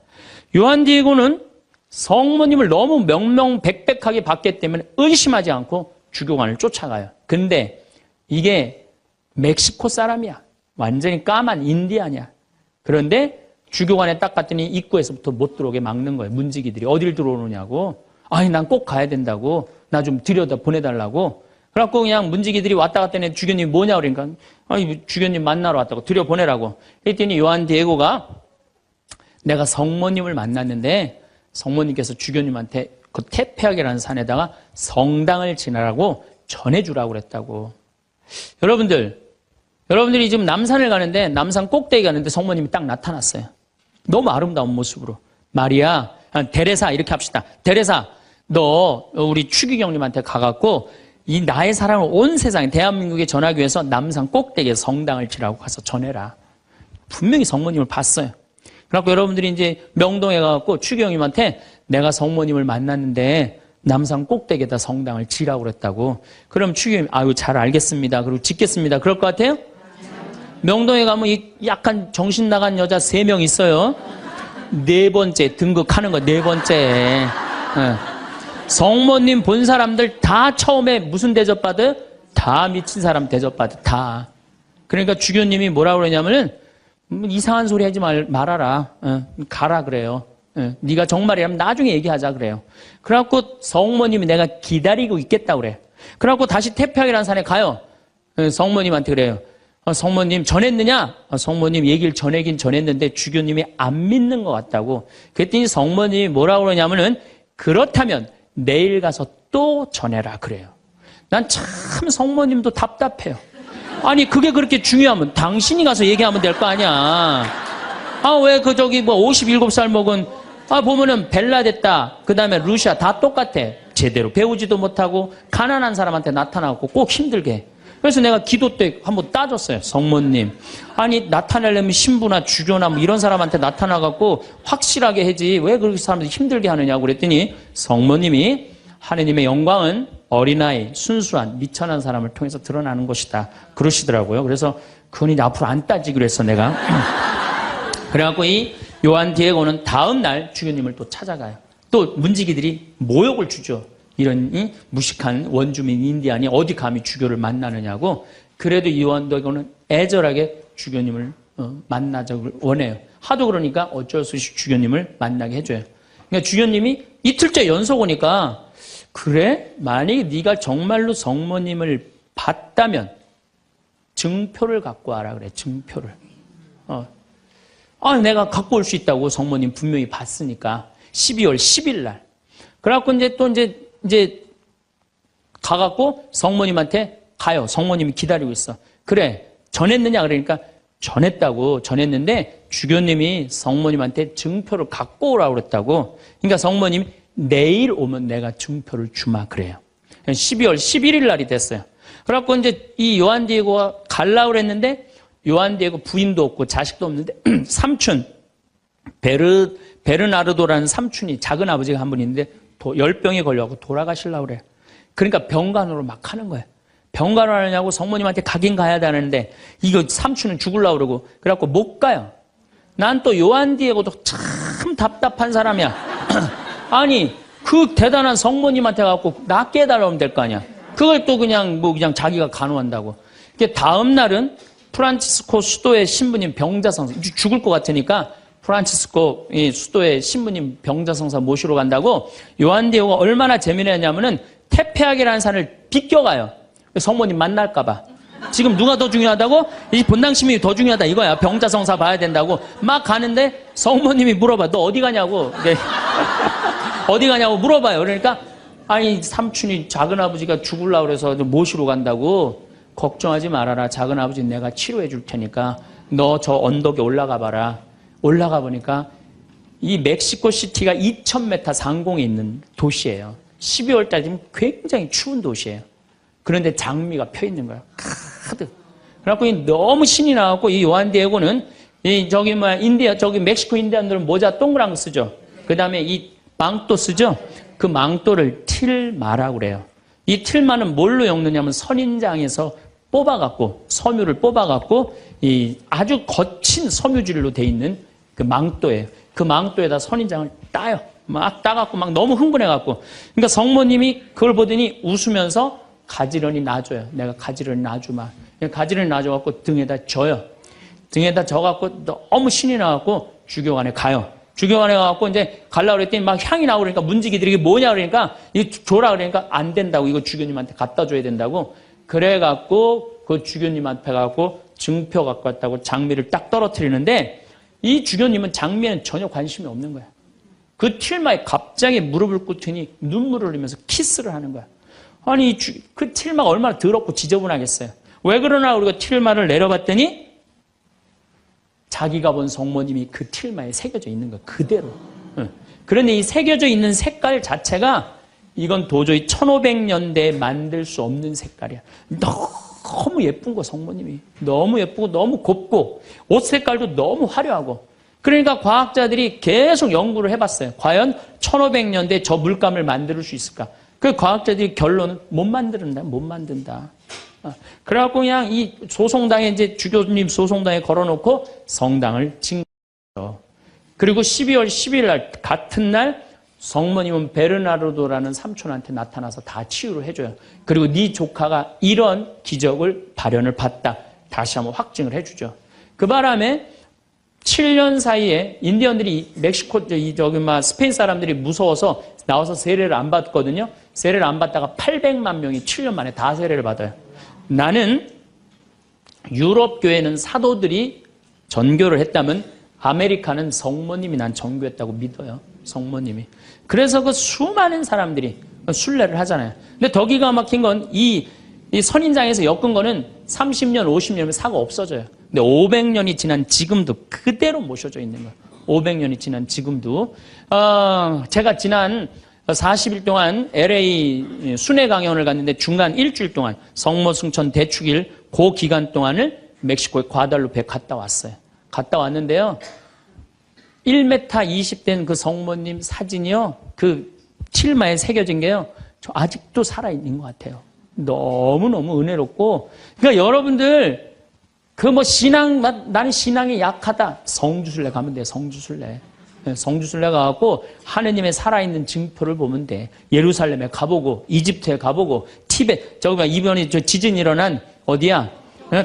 [SPEAKER 1] 요한 디에고는 성모님을 너무 명명백백하게 봤기 때문에 의심하지 않고 주교관을 쫓아가요. 근데 이게 멕시코 사람이야. 완전히 까만 인디안이야. 그런데 주교관에 딱 갔더니 입구에서부터 못 들어오게 막는 거예요. 문지기들이 어딜 들어오느냐고. 아니 난 꼭 가야 된다고. 나 좀 들여다 보내달라고. 그래갖고 그냥 문지기들이 왔다 갔더니 주교님이 뭐냐 그러니까 아니 주교님 만나러 왔다고 들여보내라고. 그랬더니 요한 디에고가 내가 성모님을 만났는데 성모님께서 주교님한테 그 테페악이라는 산에다가 성당을 지나라고 전해주라고 그랬다고. 여러분들이 지금 남산을 가는데 남산 꼭대기 가는데 성모님이 딱 나타났어요. 너무 아름다운 모습으로. 마리아, 데레사 이렇게 합시다. 데레사, 너 우리 추기경님한테 가갖고 이 나의 사랑을 온 세상에 대한민국에 전하기 위해서 남산 꼭대기에 성당을 지라고 가서 전해라. 분명히 성모님을 봤어요. 그래갖고 여러분들이 이제 명동에 가갖고 추기경님한테 내가 성모님을 만났는데 남산 꼭대기에다 성당을 지라고 그랬다고. 그럼 추기경님 아유 잘 알겠습니다. 그리고 짓겠습니다. 그럴 것 같아요? 명동에 가면 이 약간 정신 나간 여자 3명 있어요. 4번째 등극하는 거 4번째. 성모님 본 사람들 다 처음에 무슨 대접받아요? 다 미친 사람 대접받아. 다. 그러니까 주교님이 뭐라고 그러냐면은 이상한 소리 하지 말아라. 가라 그래요. 네가 정말이라면 나중에 얘기하자 그래요. 그래갖고 성모님이 내가 기다리고 있겠다고 그래. 그래갖고 다시 태평이라는 산에 가요. 성모님한테 그래요. 성모님 전했느냐? 성모님 얘기를 전하긴 전했는데 주교님이 안 믿는 것 같다고. 그랬더니 성모님이 뭐라고 그러냐면은 그렇다면 내일 가서 또 전해라 그래요. 난 참 성모님도 답답해요. 아니 그게 그렇게 중요하면 당신이 가서 얘기하면 될 거 아니야. 왜 그 저기 뭐 57살 먹은 보면은 벨라 됐다. 그 다음에 루시아 다 똑같아. 제대로 배우지도 못하고 가난한 사람한테 나타나고 꼭 힘들게 해. 그래서 내가 기도 때 한번 따졌어요. 성모님. 아니 나타내려면 신부나 주교나 뭐 이런 사람한테 나타나갖고 확실하게 하지. 왜 그렇게 사람들이 힘들게 하느냐고 그랬더니 성모님이 하느님의 영광은 어린아이, 순수한, 미천한 사람을 통해서 드러나는 것이다. 그러시더라고요. 그래서 그건 이제 앞으로 안 따지기로 했어 내가. 그래갖고 이 요한 디에고는 다음 날 주교님을 또 찾아가요. 또 문지기들이 모욕을 주죠. 이런 무식한 원주민 인디안이 어디 감히 주교를 만나느냐고. 그래도 이 요한 디에고는 애절하게 주교님을 만나자고 원해요. 하도 그러니까 어쩔 수 없이 주교님을 만나게 해줘요. 그러니까 주교님이 이틀째 연속 오니까 그래? 만약에 네가 정말로 성모님을 봤다면 증표를 갖고 와라 그래. 증표를. 내가 갖고 올 수 있다고. 성모님 분명히 봤으니까. 12월 10일 날. 그래갖고 이제 가갖고 성모님한테 가요. 성모님이 기다리고 있어. 그래. 전했느냐? 그러니까 전했다고. 전했는데 주교님이 성모님한테 증표를 갖고 오라고 그랬다고. 그러니까 성모님이 내일 오면 내가 증표를 주마 그래요. 12월 11일 날이 됐어요. 그래갖고 이제 이 요한 디에고가 가려고 그랬는데 요한 디에고 부인도 없고 자식도 없는데 삼촌 베르나르도라는 삼촌이 작은 아버지가 한 분 있는데 열병에 걸려갖고 돌아가시려고 그래요. 그러니까 병간호로 막 하는 거예요. 병간호 하느냐고 성모님한테 가긴 가야 되는데 이거 삼촌은 죽으려고 그러고 그래갖고 못 가요. 난 또 요한 디에고도 참 답답한 사람이야. 아니 그 대단한 성모님한테 갖고 나 깨달으면 될 거 아니야. 그걸 또 그냥 자기가 간호한다고. 다음 날은 프란치스코 수도의 신부님 병자성사 죽을 것 같으니까 프란치스코 수도의 신부님 병자성사 모시러 간다고. 요한 디에고가 얼마나 재미나냐면은 테페하게라는 산을 비껴가요. 성모님 만날까 봐. 지금 누가 더 중요하다고? 이 본당심이 더 중요하다 이거야. 병자성사 봐야 된다고 막 가는데 성모님이 물어봐. 너 어디 가냐고. 어디 가냐고 물어봐요. 그러니까 아니 삼촌이 작은아버지가 죽으려고 그래서 모시러 간다고. 걱정하지 말아라. 작은아버지 내가 치료해 줄 테니까 너 저 언덕에 올라가 봐라. 올라가 보니까 이 멕시코 시티가 2000m 상공에 있는 도시예요. 12월 달이면 굉장히 추운 도시예요. 그런데 장미가 펴 있는 거예요. 가득. 그래갖고 너무 신이 나갖고 이 요한 디에고는 저기 멕시코 인디안들은 모자 동그란 거 쓰죠. 그 다음에 이 망토 쓰죠. 그 망토를 틸마라고 그래요. 이 틸마는 뭘로 엮느냐면 선인장에서 뽑아갖고 섬유를 뽑아갖고 이 아주 거친 섬유질로 돼 있는 그 망토예요. 그 망토에다 선인장을 따요. 막 따갖고 막 너무 흥분해갖고. 그러니까 성모님이 그걸 보더니 웃으면서 가지런히 놔줘요. 내가 가지런히 놔주마. 가지런히 놔줘갖고 등에다 져요. 등에다 져갖고 너무 신이 나갖고 주교관에 가요. 주교관에 가갖고 이제 가려고 그랬더니 막 향이 나고 그러니까 문지기들이 이게 뭐냐 그러니까 이거 줘라 그러니까 안 된다고. 이거 주교님한테 갖다 줘야 된다고. 그래갖고 그 주교님한테 가갖고 증표 갖고 왔다고 장미를 딱 떨어뜨리는데 이 주교님은 장미에는 전혀 관심이 없는 거야. 그 틸마에 갑자기 무릎을 꿇더니 눈물을 흘리면서 키스를 하는 거야. 아니 그 틸마가 얼마나 더럽고 지저분하겠어요. 왜 그러나 우리가 틸마를 내려봤더니 자기가 본 성모님이 그 틸마에 새겨져 있는 거야. 그대로. 그런데 이 새겨져 있는 색깔 자체가 이건 도저히 1500년대에 만들 수 없는 색깔이야. 너무 예쁜 거 성모님이. 너무 예쁘고 너무 곱고 옷 색깔도 너무 화려하고. 그러니까 과학자들이 계속 연구를 해봤어요. 과연 1500년대에 저 물감을 만들 수 있을까? 그 과학자들이 결론은 못 만든다. 그래갖고 그냥 이 소송당에 이제 주교님 소송당에 걸어놓고 성당을 진 거죠. 그리고 12월 10일 날 같은 날 성모님은 베르나르도라는 삼촌한테 나타나서 다 치유를 해줘요. 그리고 네 조카가 이런 기적을 발현을 봤다. 다시 한번 확증을 해주죠. 그 바람에 7년 사이에 인디언들이 멕시코 스페인 사람들이 무서워서 나와서 세례를 안 받거든요. 세례를 안 받다가 800만 명이 7년 만에 다 세례를 받아요. 나는 유럽 교회는 사도들이 전교를 했다면 아메리카는 성모님이 난 정교했다고 믿어요. 성모님이. 그래서 그 수많은 사람들이 순례를 하잖아요. 근데 더 기가 막힌 건 이 선인장에서 엮은 거는 30년, 50년이면 사고 없어져요. 근데 500년이 지난 지금도 그대로 모셔져 있는 거예요. 500년이 지난 지금도. 제가 지난 40일 동안 LA 순회 강연을 갔는데 중간 일주일 동안 성모 승천 대축일 그 기간 동안을 멕시코의 과달루페에 갔다 왔어요. 갔다 왔는데요. 1m 20된 그 성모님 사진이요. 그 칠마에 새겨진 게요. 저 아직도 살아있는 것 같아요. 너무너무 은혜롭고. 그러니까 여러분들 그 뭐 나는 신앙이 약하다. 성주순례 가면 돼요. 성주순례. 성주순례 가갖고 하느님의 살아있는 증표를 보면 돼. 예루살렘에 가보고 이집트에 가보고 티벳 이번에 지진 일어난 어디야?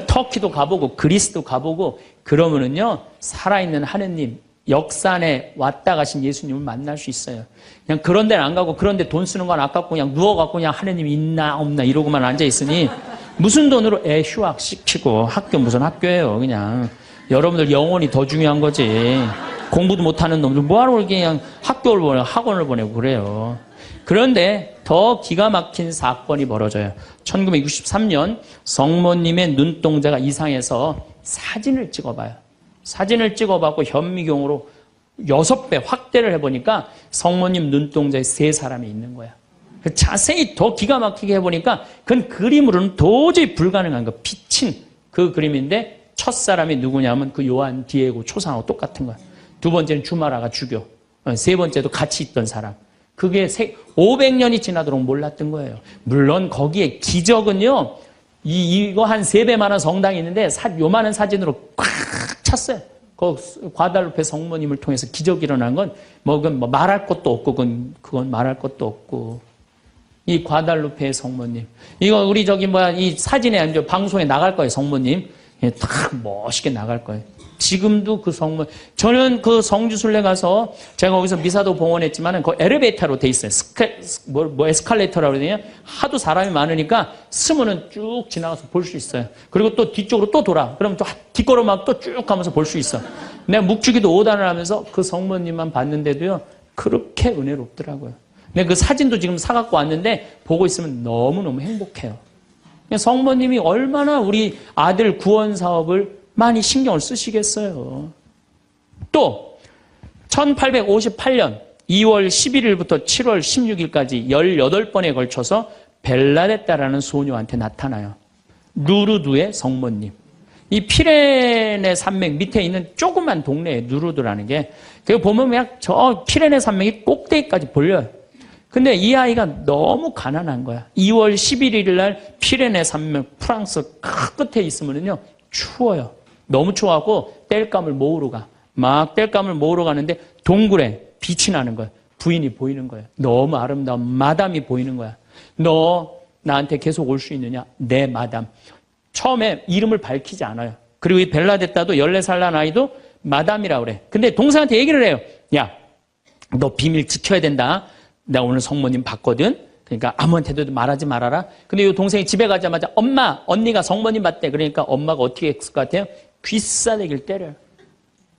[SPEAKER 1] 터키도 가보고 그리스도 가보고 그러면은요 살아있는 하느님 역사 안에 왔다 가신 예수님을 만날 수 있어요. 그냥 그런 데는 안 가고 그런 데 돈 쓰는 건 아깝고 그냥 누워갖고 그냥 하느님이 있나 없나 이러고만 앉아있으니 무슨 돈으로 애 휴학시키고 학교 무슨 학교예요. 그냥 여러분들 영혼이 더 중요한 거지. 공부도 못하는 놈들 뭐하러 그냥 학교를 보내고 학원을 보내고 그래요. 그런데 더 기가 막힌 사건이 벌어져요. 1963년 성모님의 눈동자가 이상해서 사진을 찍어봐요. 사진을 찍어봤고 현미경으로 6배 확대를 해보니까 성모님 눈동자에 3사람이 있는 거야. 자세히 더 기가 막히게 해보니까 그건 그림으로는 도저히 불가능한 거. 비친 그 그림인데 첫 사람이 누구냐면 그 요한 디에고 초상하고 똑같은 거야. 두 번째는 주마라가 죽여. 세 번째도 같이 있던 사람. 그게 500년이 지나도록 몰랐던 거예요. 물론 거기에 기적은요. 이거 한 3배만한 성당이 있는데 요만한 사진으로 꽉 찼어요. 그 과달루페 성모님을 통해서 기적이 일어난 건 뭐 말할 것도 없고 그건 말할 것도 없고. 이 과달루페의 성모님. 이거 우리 이 사진에 방송에 나갈 거예요. 성모님. 딱 멋있게 나갈 거예요. 지금도 그 저는 그 성주순례 가서 제가 거기서 미사도 봉헌했지만은 그 엘리베이터로 돼 있어요. 에스컬레이터라고 그러냐? 하도 사람이 많으니까 스면은 쭉 지나가서 볼 수 있어요. 그리고 또 뒤쪽으로 또 돌아. 그러면 또 뒷걸음막 또 쭉 가면서 볼 수 있어. 내가 묵주기도 5단을 하면서 그 성모님만 봤는데도요, 그렇게 은혜롭더라고요. 근데 그 사진도 지금 사갖고 왔는데 보고 있으면 너무너무 행복해요. 성모님이 얼마나 우리 아들 구원 사업을 많이 신경을 쓰시겠어요. 또 1858년 2월 11일부터 7월 16일까지 18번에 걸쳐서 벨라데타라는 소녀한테 나타나요. 누르드의 성모님. 이 피레네 산맥 밑에 있는 조그만 동네에 누르드라는 게, 그 보면 그냥 저 피레네 산맥이 꼭대기까지 보여요. 근데 이 아이가 너무 가난한 거야. 2월 11일 날 피레네 산맥 프랑스 끝에 있으면요 추워요. 너무 추워갖고 땔감을 모으러 가. 막 땔감을 모으러 가는데 동굴에 빛이 나는 거야. 부인이 보이는 거야. 너무 아름다운 마담이 보이는 거야. 너 나한테 계속 올 수 있느냐? 네, 마담. 처음에 이름을 밝히지 않아요. 그리고 이 벨라데타도 14살 난 아이도 마담이라고 그래. 근데 동생한테 얘기를 해요. 야, 너 비밀 지켜야 된다. 내가 오늘 성모님 봤거든. 그러니까 아무한테도 말하지 말아라. 근데 이 동생이 집에 가자마자 엄마, 언니가 성모님 봤대. 그러니까 엄마가 어떻게 했을 것 같아요? 귀싸대기를 때려요.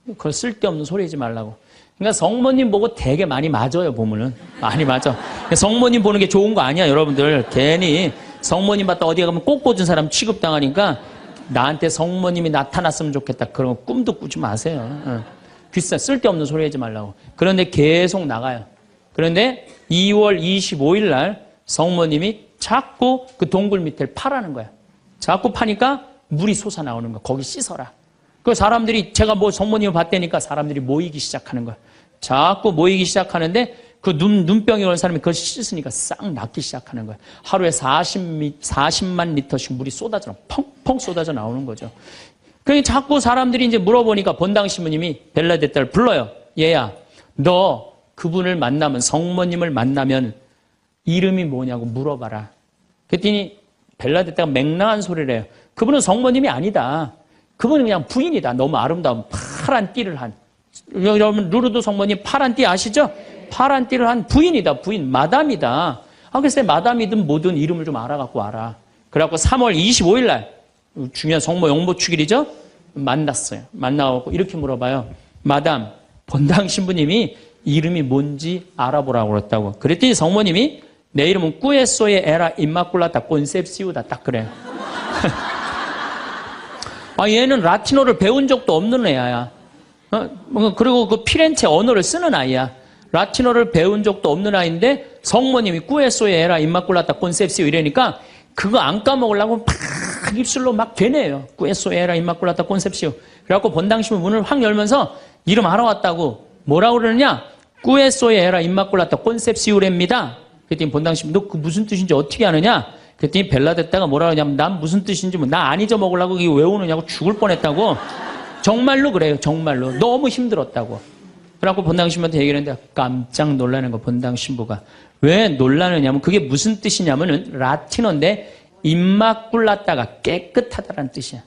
[SPEAKER 1] 그걸 쓸데없는 소리 하지 말라고. 그러니까 성모님 보고 되게 많이 맞아요, 보면은. 많이 맞아. 성모님 보는 게 좋은 거 아니야, 여러분들. 괜히 성모님 봤다 어디에 가면 꼭 꽂은 사람 취급당하니까 나한테 성모님이 나타났으면 좋겠다. 그런 거 꿈도 꾸지 마세요. 쓸데없는 소리 하지 말라고. 그런데 계속 나가요. 그런데 2월 25일 날 성모님이 자꾸 그 동굴 밑을 파라는 거야. 자꾸 파니까 물이 솟아나오는 거야. 거기 씻어라. 그 사람들이 제가 뭐 성모님을 봤다니까 사람들이 모이기 시작하는 거야. 자꾸 모이기 시작하는데 그 눈병이 온 사람이 그걸 씻으니까 싹 낫기 시작하는 거야. 하루에 40만 리터씩 물이 펑펑 쏟아져 나오는 거죠. 그러니 자꾸 사람들이 이제 물어보니까 본당 신부님이 벨라데타를 불러요. 얘야, 너 그분을 만나면, 성모님을 만나면 이름이 뭐냐고 물어봐라. 그랬더니 벨라데타가 맹랑한 소리를 해요. 그분은 성모님이 아니다. 그분은 그냥 부인이다. 너무 아름다운 파란 띠를 한. 여러분 루르드 성모님 파란 띠 아시죠? 파란 띠를 한 부인이다. 부인, 마담이다. 글쎄 마담이든 뭐든 이름을 좀 알아갖고 와라. 그래갖고 3월 25일 날 중요한 성모 영모 축일이죠? 만났어요. 만나고 이렇게 물어봐요. 마담, 본당 신부님이 이름이 뭔지 알아보라고 그랬다고. 그랬더니 성모님이 내 이름은 꾸에소에 에라 임마꿀라타 콘셉시우다 딱 그래. 아, 얘는 라틴어를 배운 적도 없는 애야. 그리고 그 피렌체 언어를 쓰는 아이야. 라틴어를 배운 적도 없는 아이인데 성모님이 꾸에소에 에라 임마꿀라타 콘셉시우 이러니까 그거 안 까먹으려고 막 입술로 막 되네요. 꾸에소에 에라 임마꿀라타 콘셉시우. 그래갖고 본당 신부 문을 확 열면서 이름 알아왔다고. 뭐라고 그러느냐? 꾸에소에 에라 임마꿀라타 콘셉시우랍니다. 그랬더니 본당 신부 너 그 무슨 뜻인지 어떻게 아느냐? 그랬더니 벨라데타가 뭐라 그러냐면 난 무슨 뜻인지 나 안 잊어먹으려고 이게 외우느냐고 죽을 뻔했다고. 정말로 그래요. 정말로. 너무 힘들었다고. 그래갖고 본당 신부한테 얘기를 했는데 깜짝 놀라는 거 본당 신부가. 왜 놀라느냐면 그게 무슨 뜻이냐면은 라틴어인데 임마꿀라타가 깨끗하다라는 뜻이야.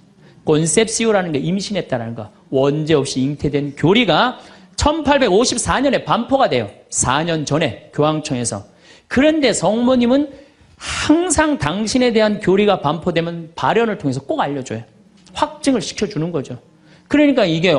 [SPEAKER 1] 콘셉시우라는 게 임신했다라는 거. 원죄 없이 잉태된 교리가 1854년에 반포가 돼요. 4년 전에 교황청에서. 그런데 성모님은 항상 당신에 대한 교리가 반포되면 발현을 통해서 꼭 알려줘요. 확증을 시켜주는 거죠. 그러니까 이게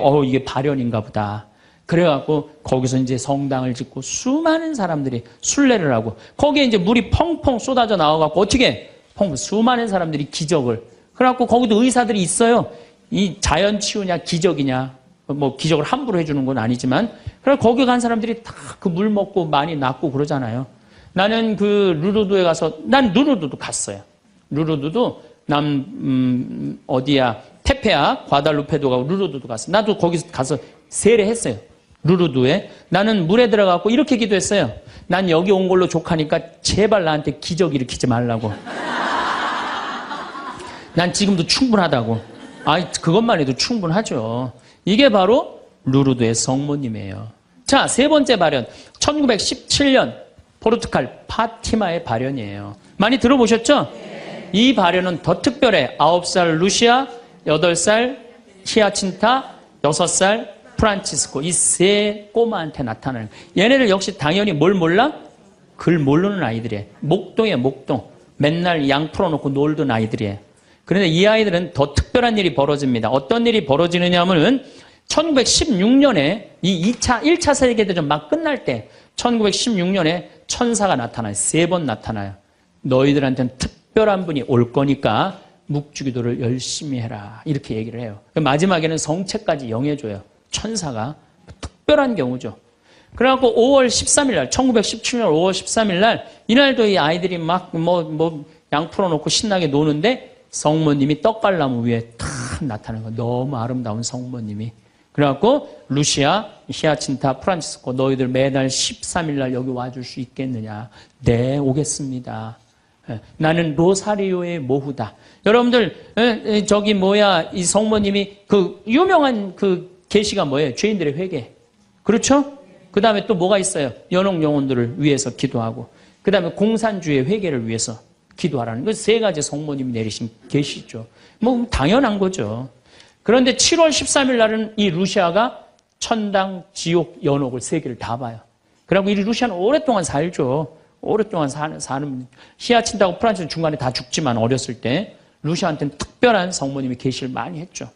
[SPEAKER 1] 발현인가 보다. 그래갖고 거기서 이제 성당을 짓고 수많은 사람들이 순례를 하고 거기에 이제 물이 펑펑 쏟아져 나와갖고 어떻게 수많은 사람들이 기적을. 그래갖고 거기도 의사들이 있어요. 이 자연 치유냐 기적이냐. 뭐 기적을 함부로 해주는 건 아니지만 그래 거기 간 사람들이 다 그 물 먹고 많이 낫고 그러잖아요. 나는 그 루르드에 가서 난 루르드도 갔어요. 루르드도 어디야 테페아 과달루페도가 루르드도 갔어. 나도 거기서 가서 세례했어요. 루르드에 나는 물에 들어가고 이렇게 기도했어요. 난 여기 온 걸로 족하니까 제발 나한테 기적 일으키지 말라고. 난 지금도 충분하다고. 그것만 해도 충분하죠. 이게 바로 루르드의 성모님이에요. 자, 세 번째 발현. 1917년 포르투갈 파티마의 발현이에요. 많이 들어보셨죠? 네. 이 발현은 더 특별해. 9살 루시아, 8살 히아친타, 6살 프란치스코. 이 세 꼬마한테 나타나는 거예요. 얘네들 역시 당연히 뭘 몰라? 글 모르는 아이들이에요. 목동이에요, 목동. 맨날 양 풀어놓고 놀던 아이들이에요. 그런데 이 아이들은 더 특별한 일이 벌어집니다. 어떤 일이 벌어지느냐 하면은 1916년에 이 1차 세계대전 막 끝날 때 1916년에 천사가 나타나요. 3번 나타나요. 너희들한테는 특별한 분이 올 거니까 묵주기도를 열심히 해라. 이렇게 얘기를 해요. 마지막에는 성체까지 영해줘요. 천사가. 특별한 경우죠. 그래갖고 5월 13일 날, 1917년 5월 13일 날, 이날도 이 아이들이 막 양 풀어놓고 신나게 노는데 성모님이 떡갈나무 위에 탁 나타나는 거예요. 너무 아름다운 성모님이. 그래갖고 루시아, 히아친타, 프란치스코 너희들 매달 13일 날 여기 와줄 수 있겠느냐. 네, 오겠습니다. 나는 로사리오의 모후다. 여러분들 이 성모님이 그 유명한 그 계시가 뭐예요? 죄인들의 회개. 그렇죠? 그 다음에 또 뭐가 있어요? 연옥 영혼들을 위해서 기도하고 그 다음에 공산주의 회개를 위해서 기도하라는 그 세 가지 성모님이 내리신 계시죠. 뭐 당연한 거죠. 그런데 7월 13일 날은 이 루시아가 천당, 지옥, 연옥을 세 개를 다 봐요. 그리고 이 루시아는 오랫동안 살죠. 오랫동안 사는 히아친타하고 프란치스는 중간에 다 죽지만 어렸을 때 루시아한테는 특별한 성모님이 계시를 많이 했죠.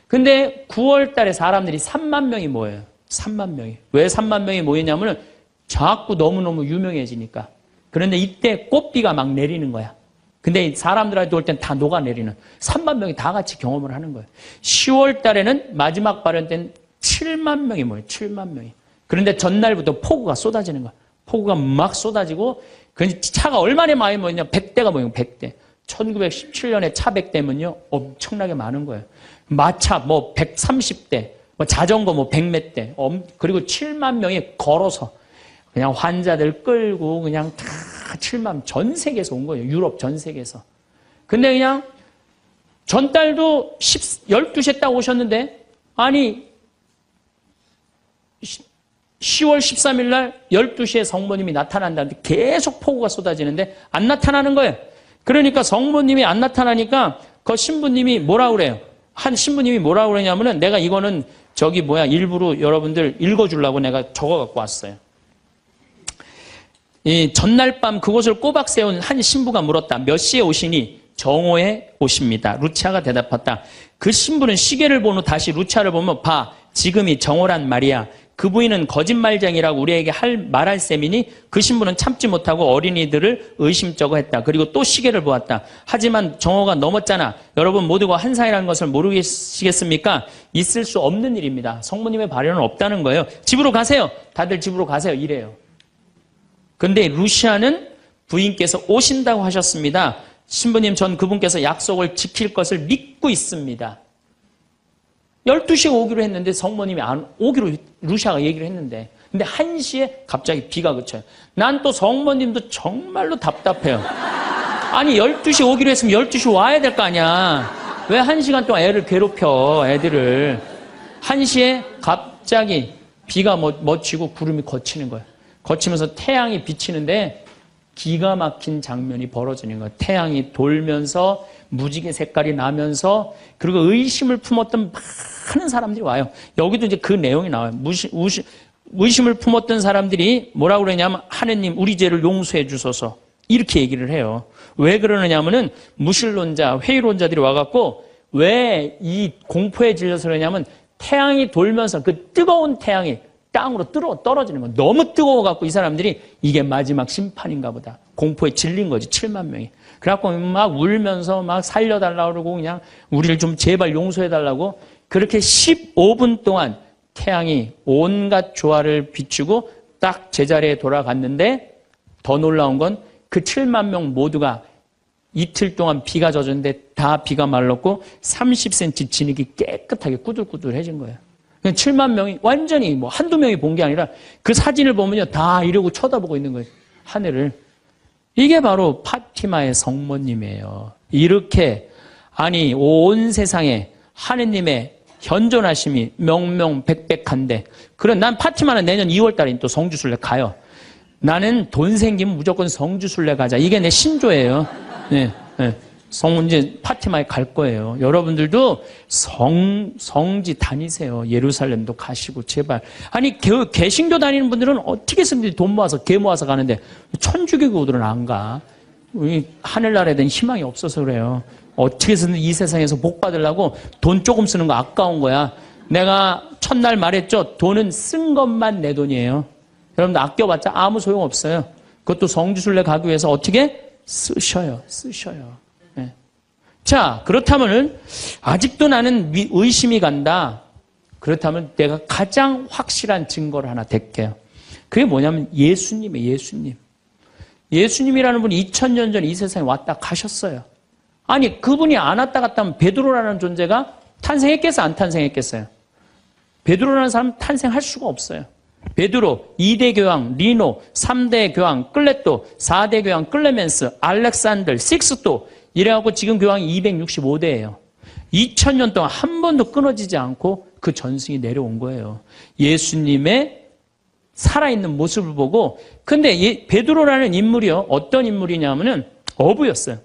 [SPEAKER 1] 근데 9월 달에 사람들이 3만 명이 모여요. 3만 명이. 왜 3만 명이 모이냐면 자꾸 너무너무 유명해지니까. 그런데 이때 꽃비가 막 내리는 거야. 근데 사람들한테 올 땐 다 녹아내리는 3만 명이 다 같이 경험을 하는 거예요. 10월 달에는 마지막 발현 때는 7만 명이 모여요. 7만 명이. 그런데 전날부터 폭우가 쏟아지는 거야. 폭우가 막 쏟아지고 그 차가 얼마나 많이 모였냐. 100대가 모여요. 100대. 1917년에 차 100대면요. 엄청나게 많은 거예요. 마차 130대, 자전거 100몇 대. 그리고 7만 명이 걸어서 그냥 환자들 끌고 그냥 다 7만 전 세계에서 온 거예요. 유럽 전 세계에서. 근데 그냥 전달도 12시에 딱 오셨는데 아니 10월 13일 날 12시에 성모님이 나타난다는데 계속 폭우가 쏟아지는데 안 나타나는 거예요. 그러니까 성모님이 안 나타나니까 그 신부님이 뭐라 그래요? 한 신부님이 뭐라 그러냐면은 내가 이거는 일부러 여러분들 읽어주려고 내가 적어 갖고 왔어요. 이 전날 밤 그곳을 꼬박 세운 한 신부가 물었다. 몇 시에 오시니? 정오에 오십니다. 루치아가 대답했다. 그 신부는 시계를 본 후 다시 루치아를 보면 봐, 지금이 정오란 말이야. 그 부인은 거짓말쟁이라고 우리에게 말할 셈이니 그 신부는 참지 못하고 어린이들을 의심쩍어 했다. 그리고 또 시계를 보았다. 하지만 정오가 넘었잖아. 여러분 모두가 한 사이라는 것을 모르시겠습니까? 있을 수 없는 일입니다. 성모님의 발현은 없다는 거예요. 집으로 가세요. 다들 집으로 가세요. 이래요. 근데 루시아는 부인께서 오신다고 하셨습니다. 신부님, 전 그분께서 약속을 지킬 것을 믿고 있습니다. 12시에 오기로 했는데 성모님이 안 오기로 루시아가 얘기를 했는데, 근데 1시에 갑자기 비가 그쳐요. 난 또 성모님도 정말로 답답해요. 아니 12시에 오기로 했으면 12시 와야 될 거 아니야. 왜 1시간 동안 애를 괴롭혀, 애들을. 1시에 갑자기 비가 맺히고 구름이 걷히는 거예요. 거치면서 태양이 비치는데 기가 막힌 장면이 벌어지는 거예요. 태양이 돌면서 무지개 색깔이 나면서, 그리고 의심을 품었던 많은 사람들이 와요. 여기도 이제 그 내용이 나와요. 의심을 품었던 사람들이 뭐라고 그러냐면, 하느님 우리 죄를 용서해 주소서, 이렇게 얘기를 해요. 왜 그러느냐면은 무신론자, 회의론자들이 와갖고 왜 이 공포에 질려서 그러냐면, 태양이 돌면서 그 뜨거운 태양이 땅으로 떨어지는 거예요. 너무 뜨거워갖고 이 사람들이 이게 마지막 심판인가 보다. 공포에 질린 거지, 7만 명이. 그래갖고 막 울면서 막 살려달라고 그러고, 그냥 우리를 좀 제발 용서해달라고. 그렇게 15분 동안 태양이 온갖 조화를 비추고 딱 제자리에 돌아갔는데, 더 놀라운 건 그 7만 명 모두가 이틀 동안 비가 젖었는데 다 비가 말랐고 30cm 진흙이 깨끗하게 꾸들꾸들해진 거예요. 7만 명이 완전히 뭐 한두 명이 본 게 아니라 그 사진을 보면요, 다 이러고 쳐다보고 있는 거예요, 하늘을. 이게 바로 파티마의 성모님이에요. 이렇게, 아니 온 세상에 하느님의 현존하심이 명명백백한데, 그래 난 파티마는 내년 2월 달에 또 성주순례 가요. 나는 돈 생기면 무조건 성주순례 가자, 이게 내 신조예요. 네, 네. 이제 파티마에 갈 거예요. 여러분들도 성지 다니세요. 예루살렘도 가시고, 제발. 아니, 개신교 다니는 분들은 어떻게 해서든지 돈 모아서, 개 모아서 가는데, 천주교들은 안 가. 하늘나라에 대한 희망이 없어서 그래요. 어떻게 해서든 이 세상에서 복 받으려고 돈 조금 쓰는 거 아까운 거야. 내가 첫날 말했죠. 돈은 쓴 것만 내 돈이에요. 여러분들 아껴봤자 아무 소용 없어요. 그것도 성주순례 가기 위해서 어떻게? 쓰셔요. 네. 자, 그렇다면은 아직도 나는 의심이 간다. 그렇다면 내가 가장 확실한 증거를 하나 댈게요. 그게 뭐냐면 예수님이에요. 예수님. 예수님이라는 분이 2000년 전에 이 세상에 왔다 가셨어요. 아니, 그분이 안 왔다 갔다 하면 베드로라는 존재가 탄생했겠어요? 안 탄생했겠어요? 베드로라는 사람은 탄생할 수가 없어요. 베드로, 2대 교황 리노, 3대 교황 클레토, 4대 교황 클레멘스, 알렉산더, 식스토, 이래갖고 지금 교황이 265대예요. 2000년 동안 한 번도 끊어지지 않고 그 전승이 내려온 거예요. 예수님의 살아있는 모습을 보고. 근데 베드로라는 인물이요, 어떤 인물이냐면은 어부였어요.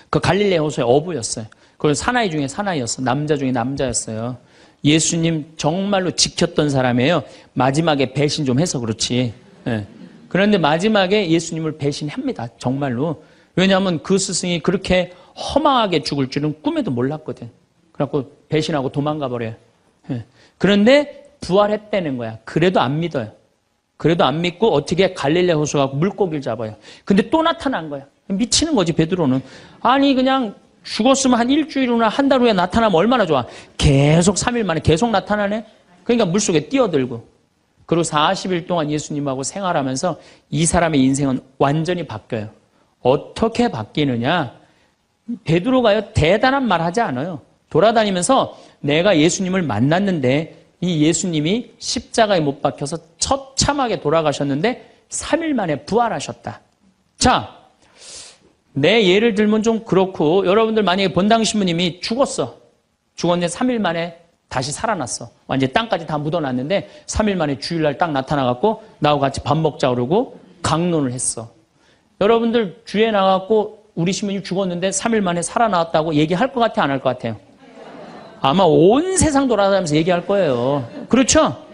[SPEAKER 1] 그 갈릴레 호수의 어부였어요. 그건 사나이 중에 사나이였어. 남자 중에 남자였어요. 예수님 정말로 지켰던 사람이에요. 마지막에 배신 좀 해서 그렇지. 네. 그런데 마지막에 예수님을 배신합니다. 정말로. 왜냐하면 그 스승이 그렇게 허망하게 죽을 줄은 꿈에도 몰랐거든. 그래갖고 배신하고 도망가 버려요. 네. 그런데 부활했다는 거야. 그래도 안 믿어요. 그래도 안 믿고 어떻게 갈릴레 호수 가고 물고기를 잡아요. 근데 또 나타난 거야. 미치는 거지, 베드로는. 아니 그냥 죽었으면 한 일주일이나 한 달 후에 나타나면 얼마나 좋아. 계속 3일 만에 계속 나타나네. 그러니까 물속에 뛰어들고. 그리고 40일 동안 예수님하고 생활하면서 이 사람의 인생은 완전히 바뀌어요. 어떻게 바뀌느냐. 베드로가요, 대단한 말 하지 않아요. 돌아다니면서 내가 예수님을 만났는데 이 예수님이 십자가에 못 박혀서 처참하게 돌아가셨는데 3일 만에 부활하셨다. 자, 내 예를 들면 좀 그렇고, 여러분들 만약에 본당 신부님이 죽었는데 3일 만에 다시 살아났어. 완전히 땅까지 다 묻어놨는데 3일 만에 주일날 딱 나타나갖고 나하고 같이 밥 먹자 그러고 강론을 했어. 여러분들 주에 나가갖고 우리 신부님 죽었는데 3일 만에 살아나왔다고 얘기할 것 같아요, 안 할 것 같아요? 아마 온 세상 돌아다니면서 얘기할 거예요. 그렇죠?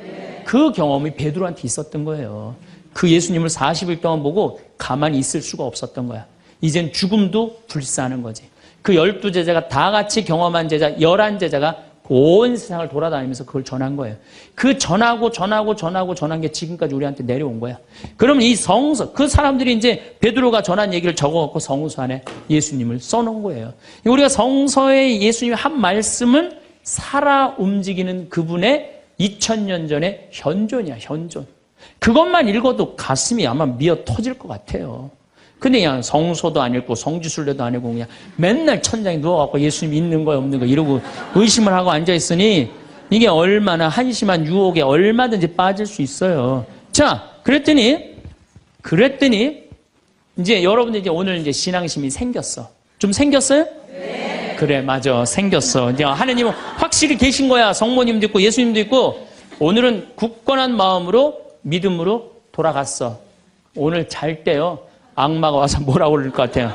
[SPEAKER 1] 그 경험이 베드로한테 있었던 거예요. 그 예수님을 40일 동안 보고 가만히 있을 수가 없었던 거야. 이젠 죽음도 불사하는 거지. 그 12제자가 다 같이 경험한 제자 11제자가 온 세상을 돌아다니면서 그걸 전한 거예요. 그 전하고 전한 게 지금까지 우리한테 내려온 거야. 그럼 이 성서, 그 사람들이 이제 베드로가 전한 얘기를 적어갖고 성서 안에 예수님을 써놓은 거예요. 우리가 성서에 예수님이 한 말씀은 살아 움직이는 그분의 2000년 전의 현존이야, 현존. 그것만 읽어도 가슴이 아마 미어 터질 것 같아요. 근데 그냥 성서도 안 읽고 성지순례도 안 읽고 그냥 맨날 천장에 누워갖고 예수님 있는 거야 없는 거 이러고 의심을 하고 앉아있으니 이게 얼마나 한심한 유혹에 얼마든지 빠질 수 있어요. 자, 그랬더니 이제 여러분들 이제 오늘 이제 신앙심이 생겼어. 좀 생겼어요? 네. 그래, 맞아. 생겼어. 이제 하느님은 확실히 계신 거야. 성모님도 있고 예수님도 있고 오늘은 굳건한 마음으로 믿음으로 돌아갔어. 오늘 잘 때요. 악마가 와서 뭐라고 그럴 것 같아요.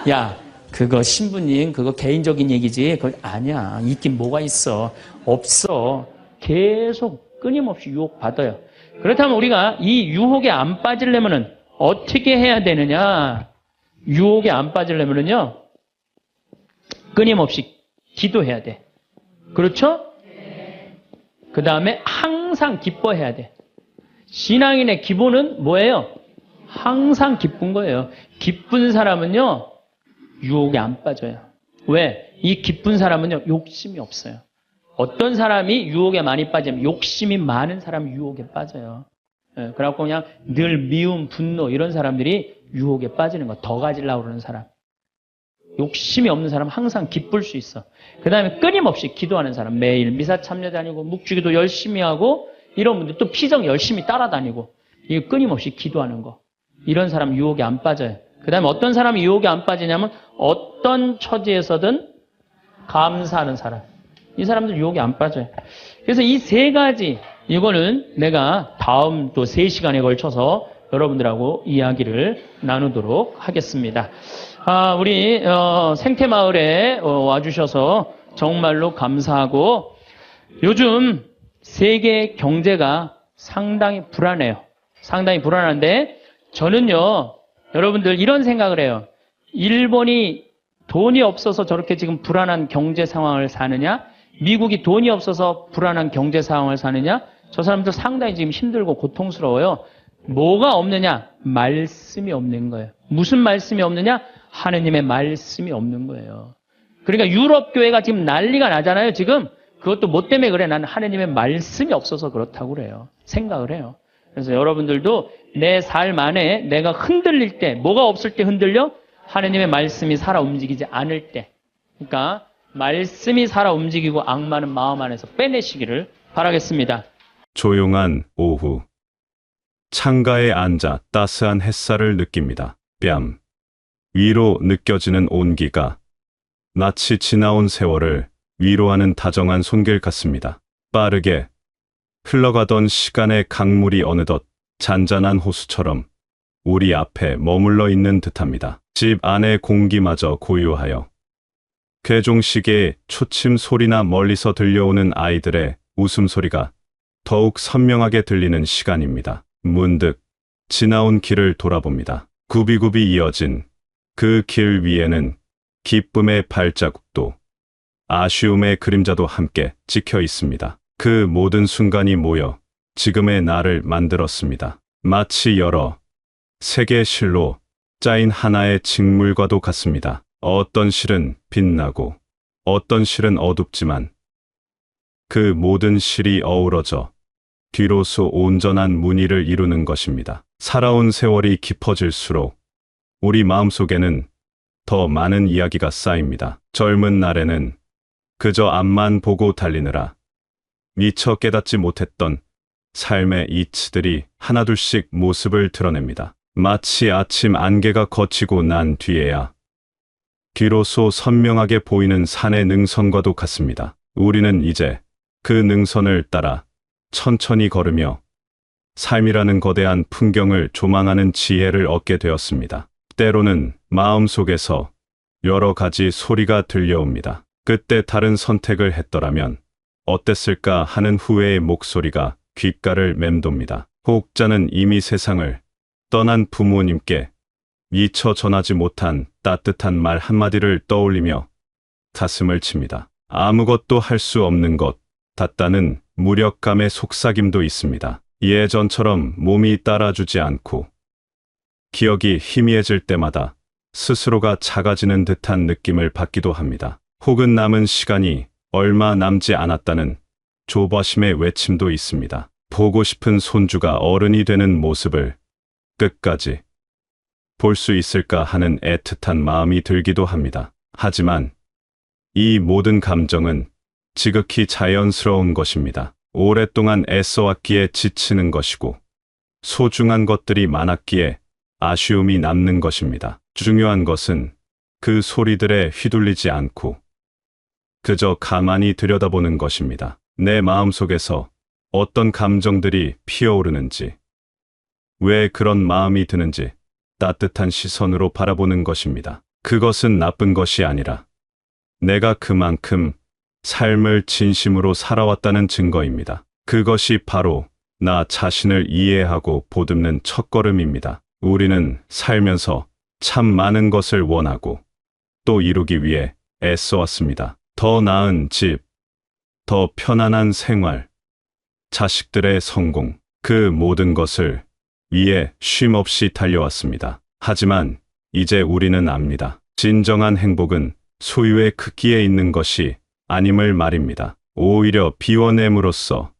[SPEAKER 1] 야, 그거 신부님, 그거 개인적인 얘기지. 그거 아니야. 있긴 뭐가 있어. 없어. 계속 끊임없이 유혹받아요. 그렇다면 우리가 이 유혹에 안 빠지려면은 어떻게 해야 되느냐? 유혹에 안 빠지려면은요. 끊임없이 기도해야 돼. 그렇죠? 그 다음에 항상 기뻐해야 돼. 신앙인의 기본은 뭐예요? 항상 기쁜 거예요. 기쁜 사람은요, 유혹에 안 빠져요. 왜? 이 기쁜 사람은요, 욕심이 없어요. 어떤 사람이 유혹에 많이 빠지면 욕심이 많은 사람이 유혹에 빠져요. 그래갖고 그냥 늘 미움, 분노 이런 사람들이 유혹에 빠지는 거. 더 가지려고 그러는 사람. 욕심이 없는 사람은 항상 기쁠 수 있어. 그 다음에 끊임없이 기도하는 사람. 매일 미사 참여 다니고 묵주기도 열심히 하고 이런 분들 또 피정 열심히 따라다니고 이거 끊임없이 기도하는 거. 이런 사람 유혹에 안 빠져요. 그 다음에 어떤 사람이 유혹에 안 빠지냐면 어떤 처지에서든 감사하는 사람. 이 사람들 유혹에 안 빠져요. 그래서 이 세 가지 이거는 내가 다음 또 3시간에 걸쳐서 여러분들하고 이야기를 나누도록 하겠습니다. 우리 생태마을에 와주셔서 정말로 감사하고 요즘 세계 경제가 상당히 불안해요. 상당히 불안한데 저는요, 여러분들 이런 생각을 해요. 일본이 돈이 없어서 저렇게 지금 불안한 경제 상황을 사느냐? 미국이 돈이 없어서 불안한 경제 상황을 사느냐? 저 사람들 상당히 지금 힘들고 고통스러워요. 뭐가 없느냐? 말씀이 없는 거예요. 무슨 말씀이 없느냐? 하느님의 말씀이 없는 거예요. 그러니까 유럽 교회가 지금 난리가 나잖아요, 지금. 그것도 뭐 때문에 그래? 나는 하느님의 말씀이 없어서 그렇다고 그래요. 생각을 해요. 그래서 여러분들도 내 삶 안에 내가 흔들릴 때, 뭐가 없을 때 흔들려? 하느님의 말씀이 살아 움직이지 않을 때. 그러니까 말씀이 살아 움직이고 악마는 마음 안에서 빼내시기를 바라겠습니다.
[SPEAKER 2] 조용한 오후. 창가에 앉아 따스한 햇살을 느낍니다. 뺨 위로 느껴지는 온기가 낯이 지나온 세월을 위로하는 다정한 손길 같습니다. 빠르게 흘러가던 시간의 강물이 어느덧 잔잔한 호수처럼 우리 앞에 머물러 있는 듯합니다. 집 안의 공기마저 고요하여 괴종식의 초침 소리나 멀리서 들려오는 아이들의 웃음소리가 더욱 선명하게 들리는 시간입니다. 문득 지나온 길을 돌아봅니다. 굽이굽이 이어진 그 길 위에는 기쁨의 발자국도 아쉬움의 그림자도 함께 찍혀 있습니다. 그 모든 순간이 모여 지금의 나를 만들었습니다. 마치 여러 세계의 실로 짜인 하나의 직물과도 같습니다. 어떤 실은 빛나고 어떤 실은 어둡지만 그 모든 실이 어우러져 뒤로서 온전한 무늬를 이루는 것입니다. 살아온 세월이 깊어질수록 우리 마음속에는 더 많은 이야기가 쌓입니다. 젊은 날에는 그저 앞만 보고 달리느라 미처 깨닫지 못했던 삶의 이치들이 하나둘씩 모습을 드러냅니다. 마치 아침 안개가 걷히고 난 뒤에야 뒤로서 선명하게 보이는 산의 능선과도 같습니다. 우리는 이제 그 능선을 따라 천천히 걸으며 삶이라는 거대한 풍경을 조망하는 지혜를 얻게 되었습니다. 때로는 마음속에서 여러 가지 소리가 들려옵니다. 그때 다른 선택을 했더라면 어땠을까 하는 후회의 목소리가 귓가를 맴돕니다. 혹자는 이미 세상을 떠난 부모님께 미처 전하지 못한 따뜻한 말 한마디를 떠올리며 가슴을 칩니다. 아무것도 할 수 없는 것 같다는 무력감의 속삭임도 있습니다. 예전처럼 몸이 따라주지 않고 기억이 희미해질 때마다 스스로가 작아지는 듯한 느낌을 받기도 합니다. 혹은 남은 시간이 얼마 남지 않았다는 조바심의 외침도 있습니다. 보고 싶은 손주가 어른이 되는 모습을 끝까지 볼 수 있을까 하는 애틋한 마음이 들기도 합니다. 하지만 이 모든 감정은 지극히 자연스러운 것입니다. 오랫동안 애써왔기에 지치는 것이고 소중한 것들이 많았기에 아쉬움이 남는 것입니다. 중요한 것은 그 소리들에 휘둘리지 않고 그저 가만히 들여다보는 것입니다. 내 마음속에서 어떤 감정들이 피어오르는지, 왜 그런 마음이 드는지 따뜻한 시선으로 바라보는 것입니다. 그것은 나쁜 것이 아니라 내가 그만큼 삶을 진심으로 살아왔다는 증거입니다. 그것이 바로 나 자신을 이해하고 보듬는 첫걸음입니다. 우리는 살면서 참 많은 것을 원하고 또 이루기 위해 애써왔습니다. 더 나은 집, 더 편안한 생활, 자식들의 성공, 그 모든 것을 위해 쉼없이 달려왔습니다. 하지만 이제 우리는 압니다. 진정한 행복은 소유의 크기에 있는 것이 아님을 말입니다. 오히려 비워냄으로써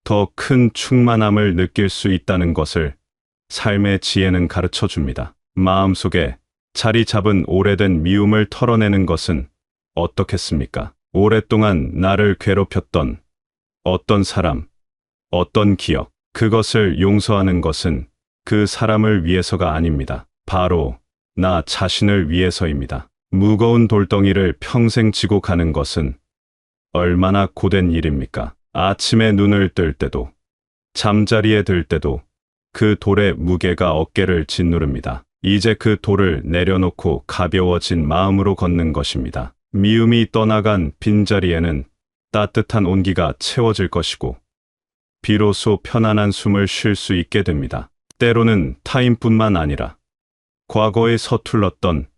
[SPEAKER 2] 더 큰 충만함을 느낄 수 있다는 것을 삶의 지혜는 가르쳐 줍니다. 마음속에 자리 잡은 오래된 미움을 털어내는 것은 어떻겠습니까? 오랫동안 나를 괴롭혔던 어떤 사람, 어떤 기억, 그것을 용서하는 것은 그 사람을 위해서가 아닙니다. 바로 나 자신을 위해서입니다. 무거운 돌덩이를 평생 지고 가는 것은 얼마나 고된 일입니까? 아침에 눈을 뜰 때도, 잠자리에 들 때도 그 돌의 무게가 어깨를 짓누릅니다. 이제 그 돌을 내려놓고 가벼워진 마음으로 걷는 것입니다. 미움이 떠나간 빈자리에는 따뜻한 온기가 채워질 것이고 비로소 편안한 숨을 쉴 수 있게 됩니다. 때로는 타인뿐만 아니라 과거에 서툴렀던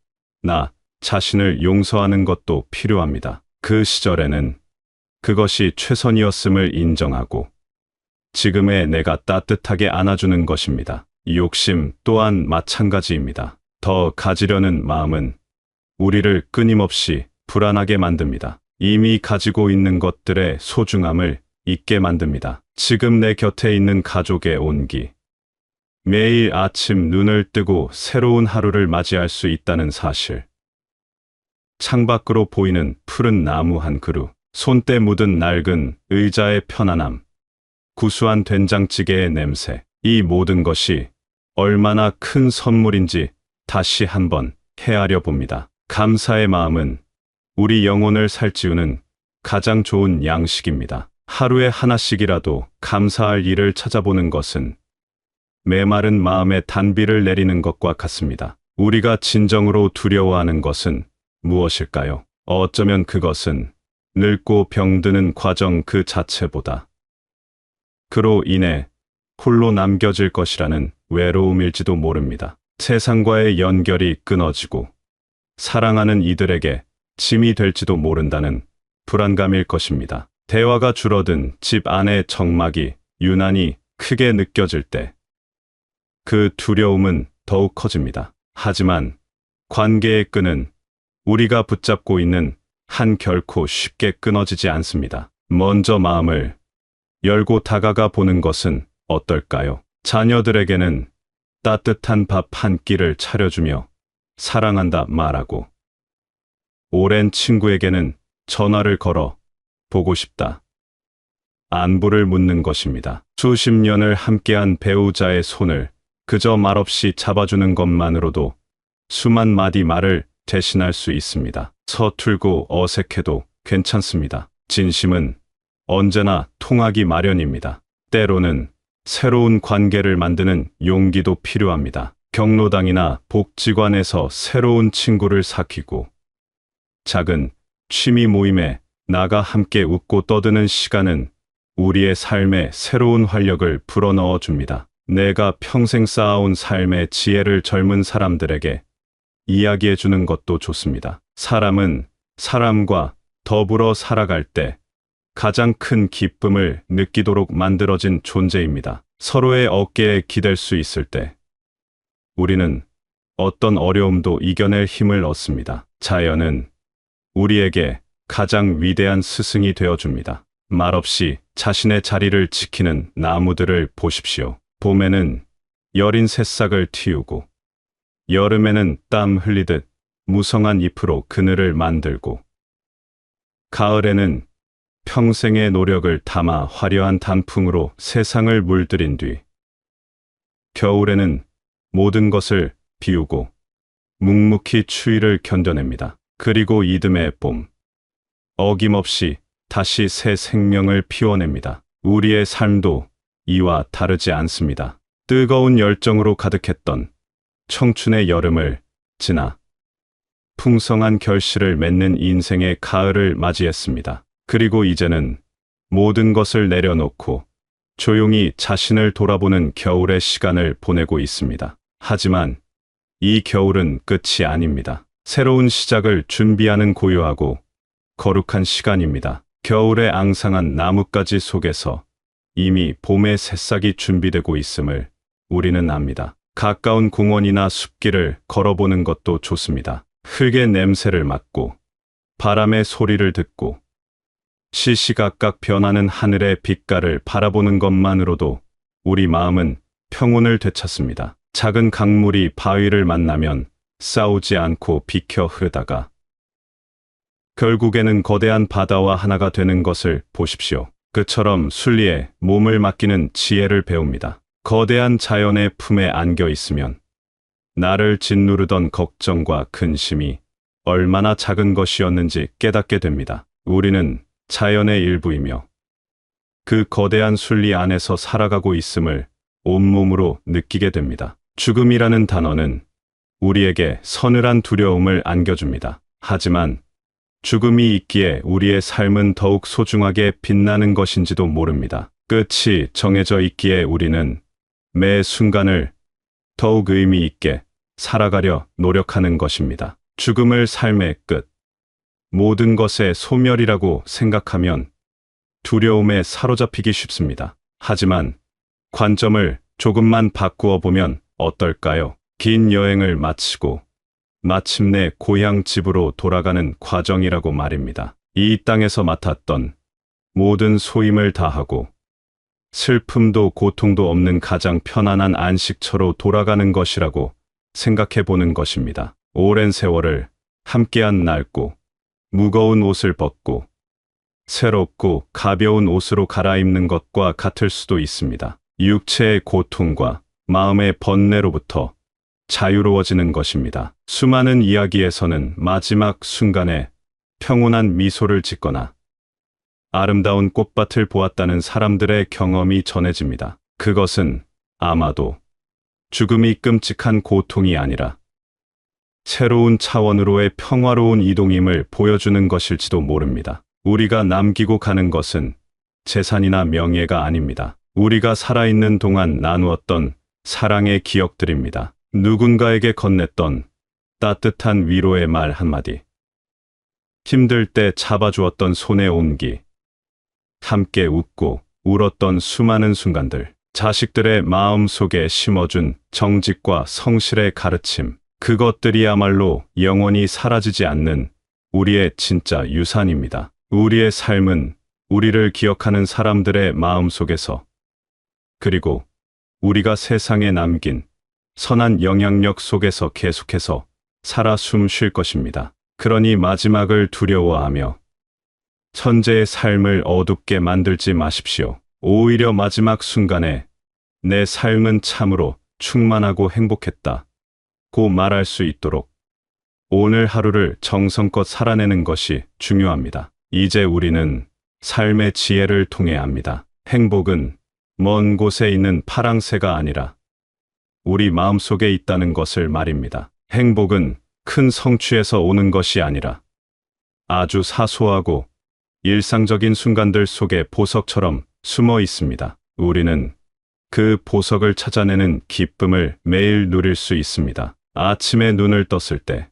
[SPEAKER 2] 나 자신을 용서하는 것도 필요합니다. 그 시절에는 그것이 최선이었음을 인정하고 지금의 내가 따뜻하게 안아주는 것입니다. 욕심 또한 마찬가지입니다. 더 가지려는 마음은 우리를 끊임없이 불안하게 만듭니다. 이미 가지고 있는 것들의 소중함을 잊게 만듭니다. 지금 내 곁에 있는 가족의 온기, 매일 아침 눈을 뜨고 새로운 하루를 맞이할 수 있다는 사실, 창밖으로 보이는 푸른 나무 한 그루, 손때 묻은 낡은 의자의 편안함, 구수한 된장찌개의 냄새, 이 모든 것이 얼마나 큰 선물인지 다시 한번 헤아려 봅니다. 감사의 마음은 우리 영혼을 살찌우는 가장 좋은 양식입니다. 하루에 하나씩이라도 감사할 일을 찾아보는 것은 메마른 마음에 단비를 내리는 것과 같습니다. 우리가 진정으로 두려워하는 것은 무엇일까요? 어쩌면 그것은 늙고 병드는 과정 그 자체보다 그로 인해 홀로 남겨질 것이라는 외로움일지도 모릅니다. 세상과의 연결이 끊어지고 사랑하는 이들에게 짐이 될지도 모른다는 불안감일 것입니다. 대화가 줄어든 집 안의 적막이 유난히 크게 느껴질 때 그 두려움은 더욱 커집니다. 하지만 관계의 끈은 우리가 붙잡고 있는 한 결코 쉽게 끊어지지 않습니다. 먼저 마음을 열고 다가가 보는 것은 어떨까요? 자녀들에게는 따뜻한 밥 한 끼를 차려주며 사랑한다 말하고, 오랜 친구에게는 전화를 걸어 보고 싶다, 안부를 묻는 것입니다. 수십 년을 함께한 배우자의 손을 그저 말없이 잡아주는 것만으로도 수만 마디 말을 대신할 수 있습니다. 서툴고 어색해도 괜찮습니다. 진심은 언제나 통하기 마련입니다. 때로는 새로운 관계를 만드는 용기도 필요합니다. 경로당이나 복지관에서 새로운 친구를 사귀고 작은 취미 모임에 나가 함께 웃고 떠드는 시간은 우리의 삶에 새로운 활력을 불어넣어 줍니다. 내가 평생 쌓아온 삶의 지혜를 젊은 사람들에게 이야기해 주는 것도 좋습니다. 사람은 사람과 더불어 살아갈 때 가장 큰 기쁨을 느끼도록 만들어진 존재입니다. 서로의 어깨에 기댈 수 있을 때 우리는 어떤 어려움도 이겨낼 힘을 얻습니다. 자연은 우리에게 가장 위대한 스승이 되어줍니다. 말없이 자신의 자리를 지키는 나무들을 보십시오. 봄에는 여린 새싹을 틔우고 여름에는 땀 흘리듯 무성한 잎으로 그늘을 만들고 가을에는 평생의 노력을 담아 화려한 단풍으로 세상을 물들인 뒤 겨울에는 모든 것을 비우고 묵묵히 추위를 견뎌냅니다. 그리고 이듬해 봄, 어김없이 다시 새 생명을 피워냅니다. 우리의 삶도 이와 다르지 않습니다. 뜨거운 열정으로 가득했던 청춘의 여름을 지나 풍성한 결실을 맺는 인생의 가을을 맞이했습니다. 그리고 이제는 모든 것을 내려놓고 조용히 자신을 돌아보는 겨울의 시간을 보내고 있습니다. 하지만 이 겨울은 끝이 아닙니다. 새로운 시작을 준비하는 고요하고 거룩한 시간입니다. 겨울의 앙상한 나뭇가지 속에서 이미 봄의 새싹이 준비되고 있음을 우리는 압니다. 가까운 공원이나 숲길을 걸어보는 것도 좋습니다. 흙의 냄새를 맡고 바람의 소리를 듣고 시시각각 변하는 하늘의 빛깔을 바라보는 것만으로도 우리 마음은 평온을 되찾습니다. 작은 강물이 바위를 만나면 싸우지 않고 비켜 흐르다가 결국에는 거대한 바다와 하나가 되는 것을 보십시오. 그처럼 순리에 몸을 맡기는 지혜를 배웁니다. 거대한 자연의 품에 안겨 있으면 나를 짓누르던 걱정과 근심이 얼마나 작은 것이었는지 깨닫게 됩니다. 우리는 자연의 일부이며 그 거대한 순리 안에서 살아가고 있음을 온몸으로 느끼게 됩니다. 죽음이라는 단어는 우리에게 서늘한 두려움을 안겨줍니다. 하지만 죽음이 있기에 우리의 삶은 더욱 소중하게 빛나는 것인지도 모릅니다. 끝이 정해져 있기에 우리는 매 순간을 더욱 의미 있게 살아가려 노력하는 것입니다. 죽음을 삶의 끝, 모든 것의 소멸이라고 생각하면 두려움에 사로잡히기 쉽습니다. 하지만 관점을 조금만 바꾸어 보면 어떨까요? 긴 여행을 마치고 마침내 고향 집으로 돌아가는 과정이라고 말입니다. 이 땅에서 맡았던 모든 소임을 다하고 슬픔도 고통도 없는 가장 편안한 안식처로 돌아가는 것이라고 생각해 보는 것입니다. 오랜 세월을 함께한 낡고 무거운 옷을 벗고 새롭고 가벼운 옷으로 갈아입는 것과 같을 수도 있습니다. 육체의 고통과 마음의 번뇌로부터 자유로워지는 것입니다. 수많은 이야기에서는 마지막 순간에 평온한 미소를 짓거나 아름다운 꽃밭을 보았다는 사람들의 경험이 전해집니다. 그것은 아마도 죽음이 끔찍한 고통이 아니라 새로운 차원으로의 평화로운 이동임을 보여주는 것일지도 모릅니다. 우리가 남기고 가는 것은 재산이나 명예가 아닙니다. 우리가 살아있는 동안 나누었던 사랑의 기억들입니다. 누군가에게 건넸던 따뜻한 위로의 말 한마디, 힘들 때 잡아주었던 손의 온기, 함께 웃고 울었던 수많은 순간들, 자식들의 마음 속에 심어준 정직과 성실의 가르침, 그것들이야말로 영원히 사라지지 않는 우리의 진짜 유산입니다. 우리의 삶은 우리를 기억하는 사람들의 마음 속에서, 그리고 우리가 세상에 남긴 선한 영향력 속에서 계속해서 살아 숨 쉴 것입니다. 그러니 마지막을 두려워하며 천재의 삶을 어둡게 만들지 마십시오. 오히려 마지막 순간에 내 삶은 참으로 충만하고 행복했다 고 말할 수 있도록 오늘 하루를 정성껏 살아내는 것이 중요합니다. 이제 우리는 삶의 지혜를 통해 압니다. 행복은 먼 곳에 있는 파랑새가 아니라 우리 마음속에 있다는 것을 말입니다. 행복은 큰 성취에서 오는 것이 아니라 아주 사소하고 일상적인 순간들 속에 보석처럼 숨어 있습니다. 우리는 그 보석을 찾아내는 기쁨을 매일 누릴 수 있습니다. 아침에 눈을 떴을 때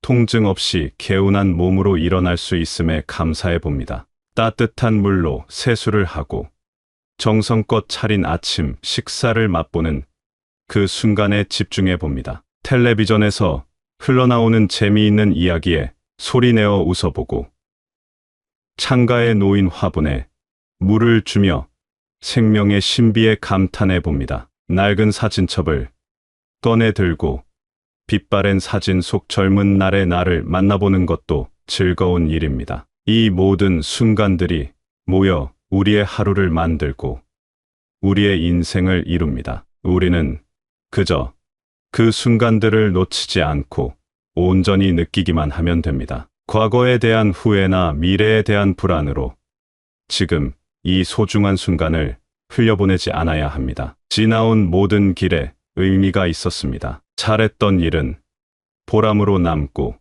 [SPEAKER 2] 통증 없이 개운한 몸으로 일어날 수 있음에 감사해 봅니다. 따뜻한 물로 세수를 하고 정성껏 차린 아침 식사를 맛보는 그 순간에 집중해 봅니다. 텔레비전에서 흘러나오는 재미있는 이야기에 소리내어 웃어보고 창가에 놓인 화분에 물을 주며 생명의 신비에 감탄해 봅니다. 낡은 사진첩을 꺼내 들고 빛바랜 사진 속 젊은 날의 나를 만나보는 것도 즐거운 일입니다. 이 모든 순간들이 모여 우리의 하루를 만들고 우리의 인생을 이룹니다. 우리는 그저 그 순간들을 놓치지 않고 온전히 느끼기만 하면 됩니다. 과거에 대한 후회나 미래에 대한 불안으로 지금 이 소중한 순간을 흘려보내지 않아야 합니다. 지나온 모든 길에 의미가 있었습니다. 잘했던 일은 보람으로 남고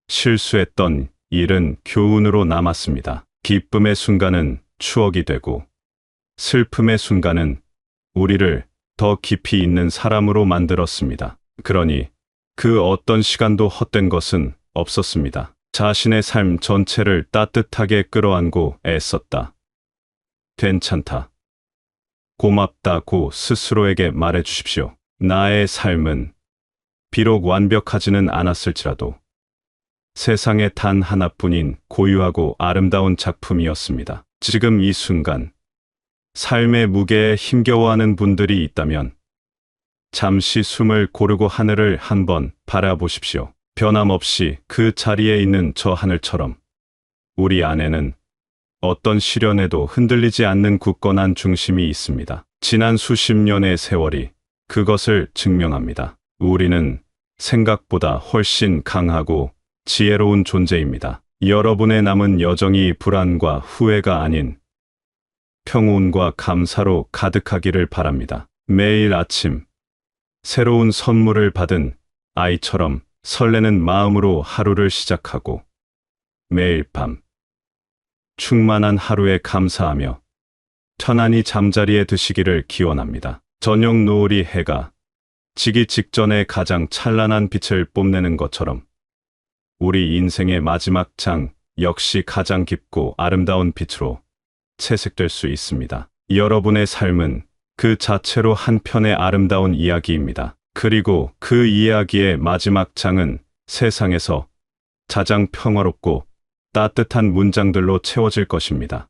[SPEAKER 2] 실수했던 일은 교훈으로 남았습니다. 기쁨의 순간은 추억이 되고 슬픔의 순간은 우리를 더 깊이 있는 사람으로 만들었습니다. 그러니 그 어떤 시간도 헛된 것은 없었습니다. 자신의 삶 전체를 따뜻하게 끌어안고 애썼다. 괜찮다. 고맙다고 스스로에게 말해 주십시오. 나의 삶은 비록 완벽하지는 않았을지라도 세상에 단 하나뿐인 고유하고 아름다운 작품이었습니다. 지금 이 순간 삶의 무게에 힘겨워하는 분들이 있다면 잠시 숨을 고르고 하늘을 한번 바라보십시오. 변함없이 그 자리에 있는 저 하늘처럼 우리 안에는 어떤 시련에도 흔들리지 않는 굳건한 중심이 있습니다. 지난 수십 년의 세월이 그것을 증명합니다. 우리는 생각보다 훨씬 강하고 지혜로운 존재입니다. 여러분의 남은 여정이 불안과 후회가 아닌 평온과 감사로 가득하기를 바랍니다. 매일 아침 새로운 선물을 받은 아이처럼 설레는 마음으로 하루를 시작하고 매일 밤 충만한 하루에 감사하며 편안히 잠자리에 드시기를 기원합니다. 저녁 노을이 해가 지기 직전에 가장 찬란한 빛을 뽐내는 것처럼 우리 인생의 마지막 장 역시 가장 깊고 아름다운 빛으로 채색될 수 있습니다. 여러분의 삶은 그 자체로 한 편의 아름다운 이야기입니다. 그리고 그 이야기의 마지막 장은 세상에서 가장 평화롭고 따뜻한 문장들로 채워질 것입니다.